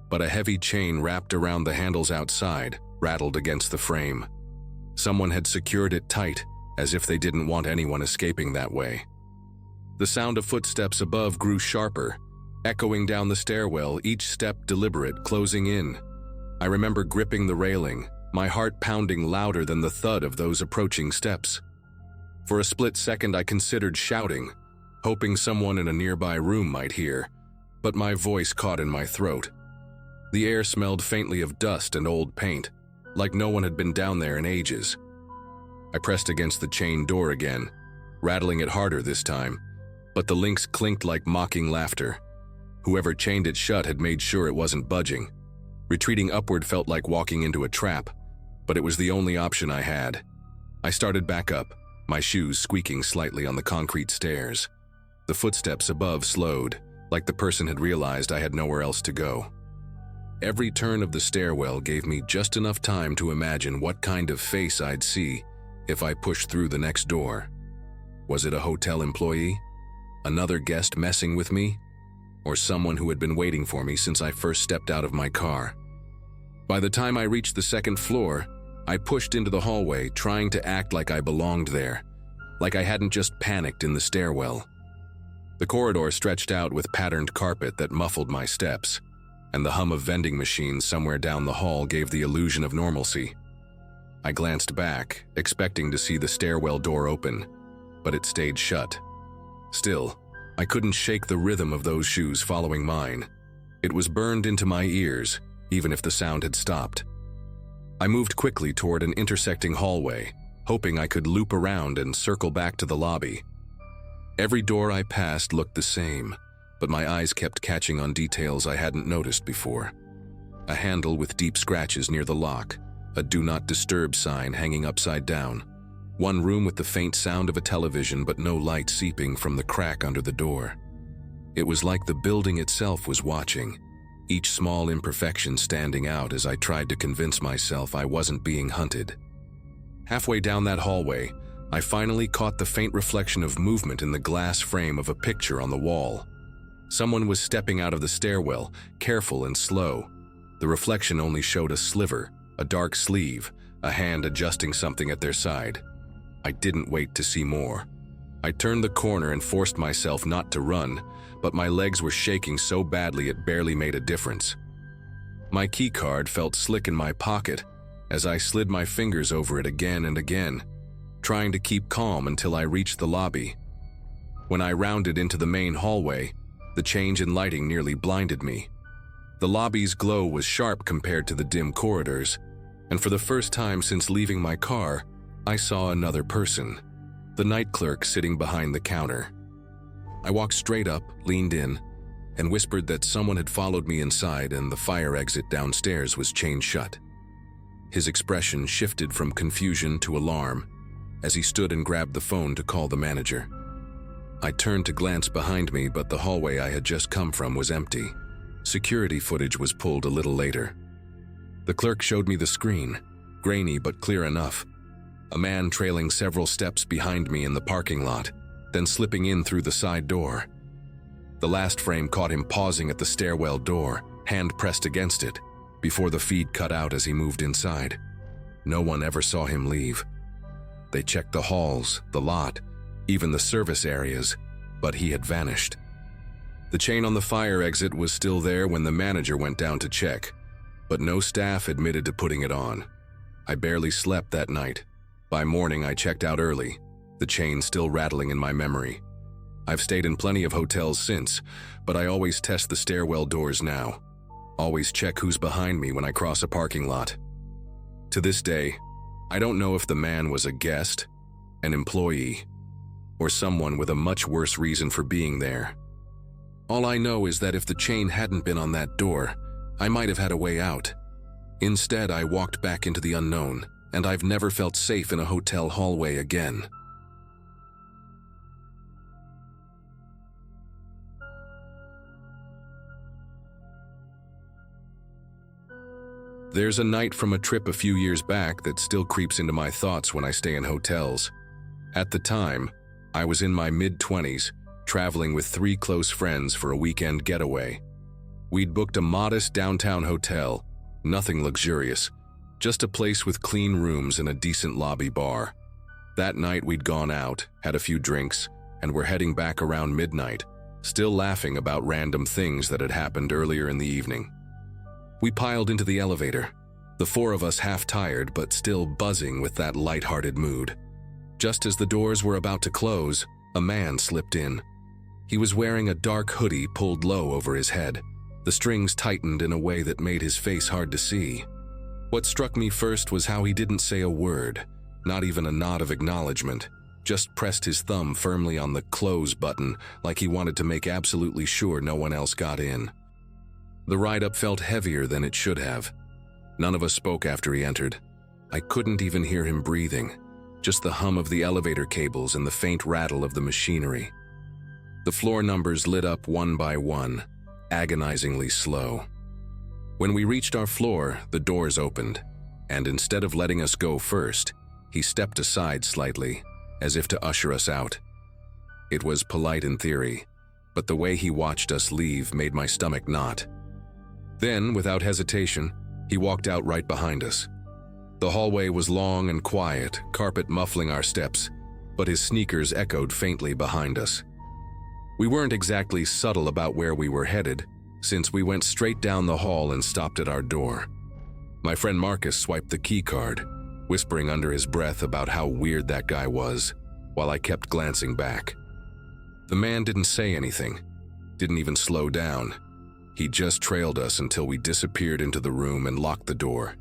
but a heavy chain wrapped around the handles outside rattled against the frame. Someone had secured it tight, as if they didn't want anyone escaping that way. The sound of footsteps above grew sharper, echoing down the stairwell, each step deliberate, closing in. I remember gripping the railing, my heart pounding louder than the thud of those approaching steps. For a split second I considered shouting, hoping someone in a nearby room might hear, but my voice caught in my throat. The air smelled faintly of dust and old paint, like no one had been down there in ages. I pressed against the chain door again, rattling it harder this time, but the links clinked like mocking laughter. Whoever chained it shut had made sure it wasn't budging. Retreating upward felt like walking into a trap, but it was the only option I had. I started back up, my shoes squeaking slightly on the concrete stairs. The footsteps above slowed, like the person had realized I had nowhere else to go. Every turn of the stairwell gave me just enough time to imagine what kind of face I'd see if I pushed through the next door. Was it a hotel employee? Another guest messing with me? Or someone who had been waiting for me since I first stepped out of my car? By the time I reached the 2nd floor, I pushed into the hallway, trying to act like I belonged there, like I hadn't just panicked in the stairwell. The corridor stretched out with patterned carpet that muffled my steps, and the hum of vending machines somewhere down the hall gave the illusion of normalcy. I glanced back, expecting to see the stairwell door open, but it stayed shut. Still, I couldn't shake the rhythm of those shoes following mine. It was burned into my ears, even if the sound had stopped. I moved quickly toward an intersecting hallway, hoping I could loop around and circle back to the lobby. Every door I passed looked the same, but my eyes kept catching on details I hadn't noticed before. A handle with deep scratches near the lock, a "Do Not Disturb" sign hanging upside down, one room with the faint sound of a television but no light seeping from the crack under the door. It was like the building itself was watching, each small imperfection standing out as I tried to convince myself I wasn't being hunted. Halfway down that hallway, I finally caught the faint reflection of movement in the glass frame of a picture on the wall. Someone was stepping out of the stairwell, careful and slow. The reflection only showed a sliver, a dark sleeve, a hand adjusting something at their side. I didn't wait to see more. I turned the corner and forced myself not to run, but my legs were shaking so badly it barely made a difference. My keycard felt slick in my pocket as I slid my fingers over it again and again, trying to keep calm until I reached the lobby. When I rounded into the main hallway, the change in lighting nearly blinded me. The lobby's glow was sharp compared to the dim corridors, and for the first time since leaving my car, I saw another person, the night clerk sitting behind the counter. I walked straight up, leaned in, and whispered that someone had followed me inside and the fire exit downstairs was chained shut. His expression shifted from confusion to alarm as he stood and grabbed the phone to call the manager. I turned to glance behind me, but the hallway I had just come from was empty. Security footage was pulled a little later. The clerk showed me the screen, grainy but clear enough. A man trailing several steps behind me in the parking lot, then slipping in through the side door. The last frame caught him pausing at the stairwell door, hand pressed against it, before the feed cut out as he moved inside. No one ever saw him leave. They checked the halls, the lot, even the service areas, but he had vanished. The chain on the fire exit was still there when the manager went down to check, but no staff admitted to putting it on. I barely slept that night. By morning, I checked out early, the chain still rattling in my memory. I've stayed in plenty of hotels since, but I always test the stairwell doors now. Always check who's behind me when I cross a parking lot. To this day, I don't know if the man was a guest, an employee, or someone with a much worse reason for being there. All I know is that if the chain hadn't been on that door, I might have had a way out. Instead, I walked back into the unknown, and I've never felt safe in a hotel hallway again. There's a night from a trip a few years back that still creeps into my thoughts when I stay in hotels. At the time, I was in my mid-20s, traveling with 3 close friends for a weekend getaway. We'd booked a modest downtown hotel, nothing luxurious, just a place with clean rooms and a decent lobby bar. That night we'd gone out, had a few drinks, and were heading back around midnight, still laughing about random things that had happened earlier in the evening. We piled into the elevator, the 4 of us half-tired but still buzzing with that light-hearted mood. Just as the doors were about to close, a man slipped in. He was wearing a dark hoodie pulled low over his head, the strings tightened in a way that made his face hard to see. What struck me first was how he didn't say a word, not even a nod of acknowledgement, just pressed his thumb firmly on the close button like he wanted to make absolutely sure no one else got in. The ride up felt heavier than it should have. None of us spoke after he entered. I couldn't even hear him breathing, just the hum of the elevator cables and the faint rattle of the machinery. The floor numbers lit up one by one, agonizingly slow. When we reached our floor, the doors opened, and instead of letting us go first, he stepped aside slightly, as if to usher us out. It was polite in theory, but the way he watched us leave made my stomach knot. Then, without hesitation, he walked out right behind us. The hallway was long and quiet, carpet muffling our steps, but his sneakers echoed faintly behind us. We weren't exactly subtle about where we were headed, since we went straight down the hall and stopped at our door. My friend Marcus swiped the key card, whispering under his breath about how weird that guy was, while I kept glancing back. The man didn't say anything, didn't even slow down. He just trailed us until we disappeared into the room and locked the door.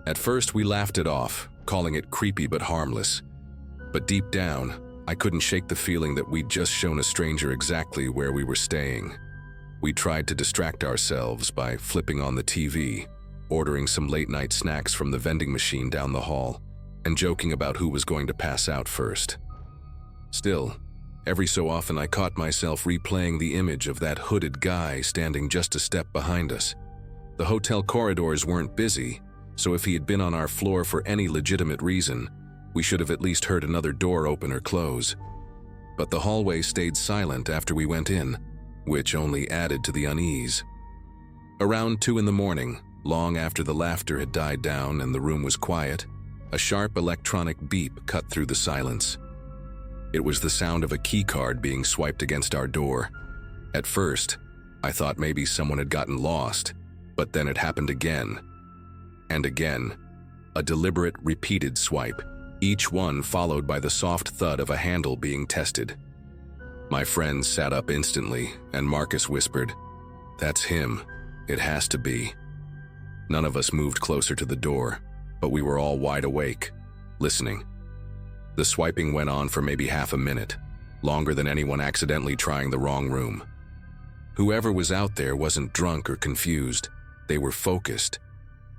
At first, we laughed it off, calling it creepy but harmless. But deep down, I couldn't shake the feeling that we'd just shown a stranger exactly where we were staying. We tried to distract ourselves by flipping on the TV, ordering some late-night snacks from the vending machine down the hall, and joking about who was going to pass out first. Still, every so often I caught myself replaying the image of that hooded guy standing just a step behind us. The hotel corridors weren't busy, so if he had been on our floor for any legitimate reason, we should have at least heard another door open or close. But the hallway stayed silent after we went in, which only added to the unease. Around 2 in the morning, long after the laughter had died down and the room was quiet, a sharp electronic beep cut through the silence. It was the sound of a keycard being swiped against our door. At first, I thought maybe someone had gotten lost, but then it happened again. And again, a deliberate, repeated swipe, each one followed by the soft thud of a handle being tested. My friends sat up instantly, and Marcus whispered, "That's him. It has to be." None of us moved closer to the door, but we were all wide awake, listening. The swiping went on for maybe half a minute, longer than anyone accidentally trying the wrong room. Whoever was out there wasn't drunk or confused. They were focused.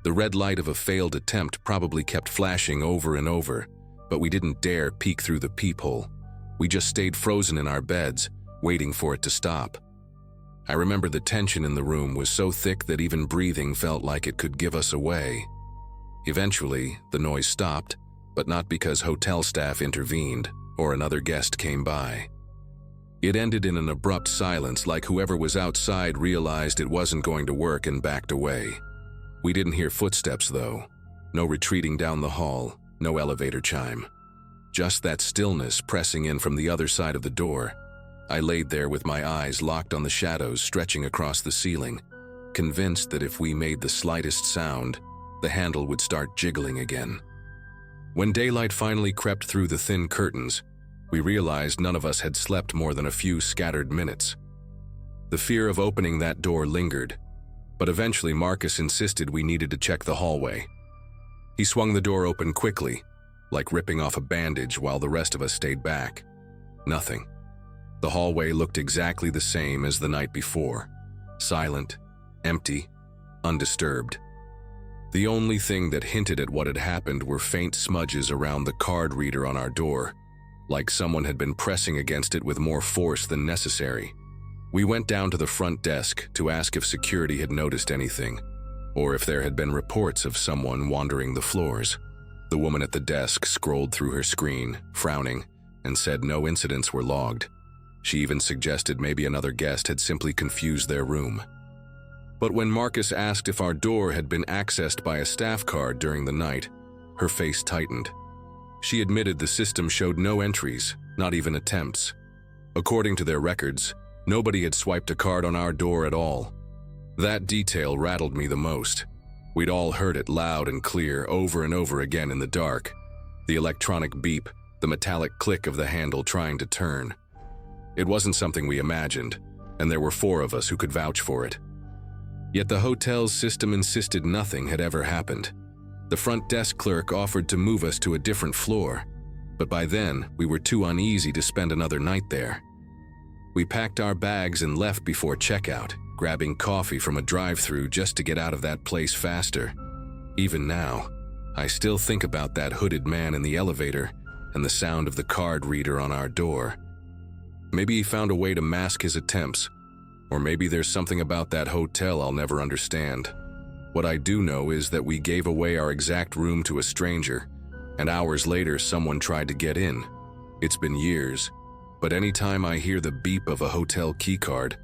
The red light of a failed attempt probably kept flashing over and over, but we didn't dare peek through the peephole. We just stayed frozen in our beds, waiting for it to stop. I remember the tension in the room was so thick that even breathing felt like it could give us away. Eventually, the noise stopped, but not because hotel staff intervened or another guest came by. It ended in an abrupt silence, like whoever was outside realized it wasn't going to work and backed away. We didn't hear footsteps, though. No retreating down the hall, no elevator chime. Just that stillness pressing in from the other side of the door. I laid there with my eyes locked on the shadows stretching across the ceiling, convinced that if we made the slightest sound, the handle would start jiggling again. When daylight finally crept through the thin curtains, we realized none of us had slept more than a few scattered minutes. The fear of opening that door lingered, but eventually Marcus insisted we needed to check the hallway. He swung the door open quickly, like ripping off a bandage, while the rest of us stayed back. Nothing. The hallway looked exactly the same as the night before. Silent, empty, undisturbed. The only thing that hinted at what had happened were faint smudges around the card reader on our door, like someone had been pressing against it with more force than necessary. We went down to the front desk to ask if security had noticed anything, or if there had been reports of someone wandering the floors. The woman at the desk scrolled through her screen, frowning, and said no incidents were logged. She even suggested maybe another guest had simply confused their room. But when Marcus asked if our door had been accessed by a staff card during the night, her face tightened. She admitted the system showed no entries, not even attempts. According to their records, nobody had swiped a card on our door at all. That detail rattled me the most. We'd all heard it loud and clear over and over again in the dark. The electronic beep, the metallic click of the handle trying to turn. It wasn't something we imagined, and there were 4 of us who could vouch for it. Yet the hotel's system insisted nothing had ever happened. The front desk clerk offered to move us to a different floor, but by then we were too uneasy to spend another night there. We packed our bags and left before checkout, grabbing coffee from a drive-thru just to get out of that place faster. Even now, I still think about that hooded man in the elevator and the sound of the card reader on our door. Maybe he found a way to mask his attempts, or maybe there's something about that hotel I'll never understand. What I do know is that we gave away our exact room to a stranger, and hours later someone tried to get in. It's been years, but anytime I hear the beep of a hotel keycard,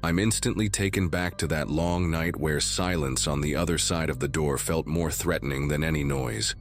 I'm instantly taken back to that long night where silence on the other side of the door felt more threatening than any noise.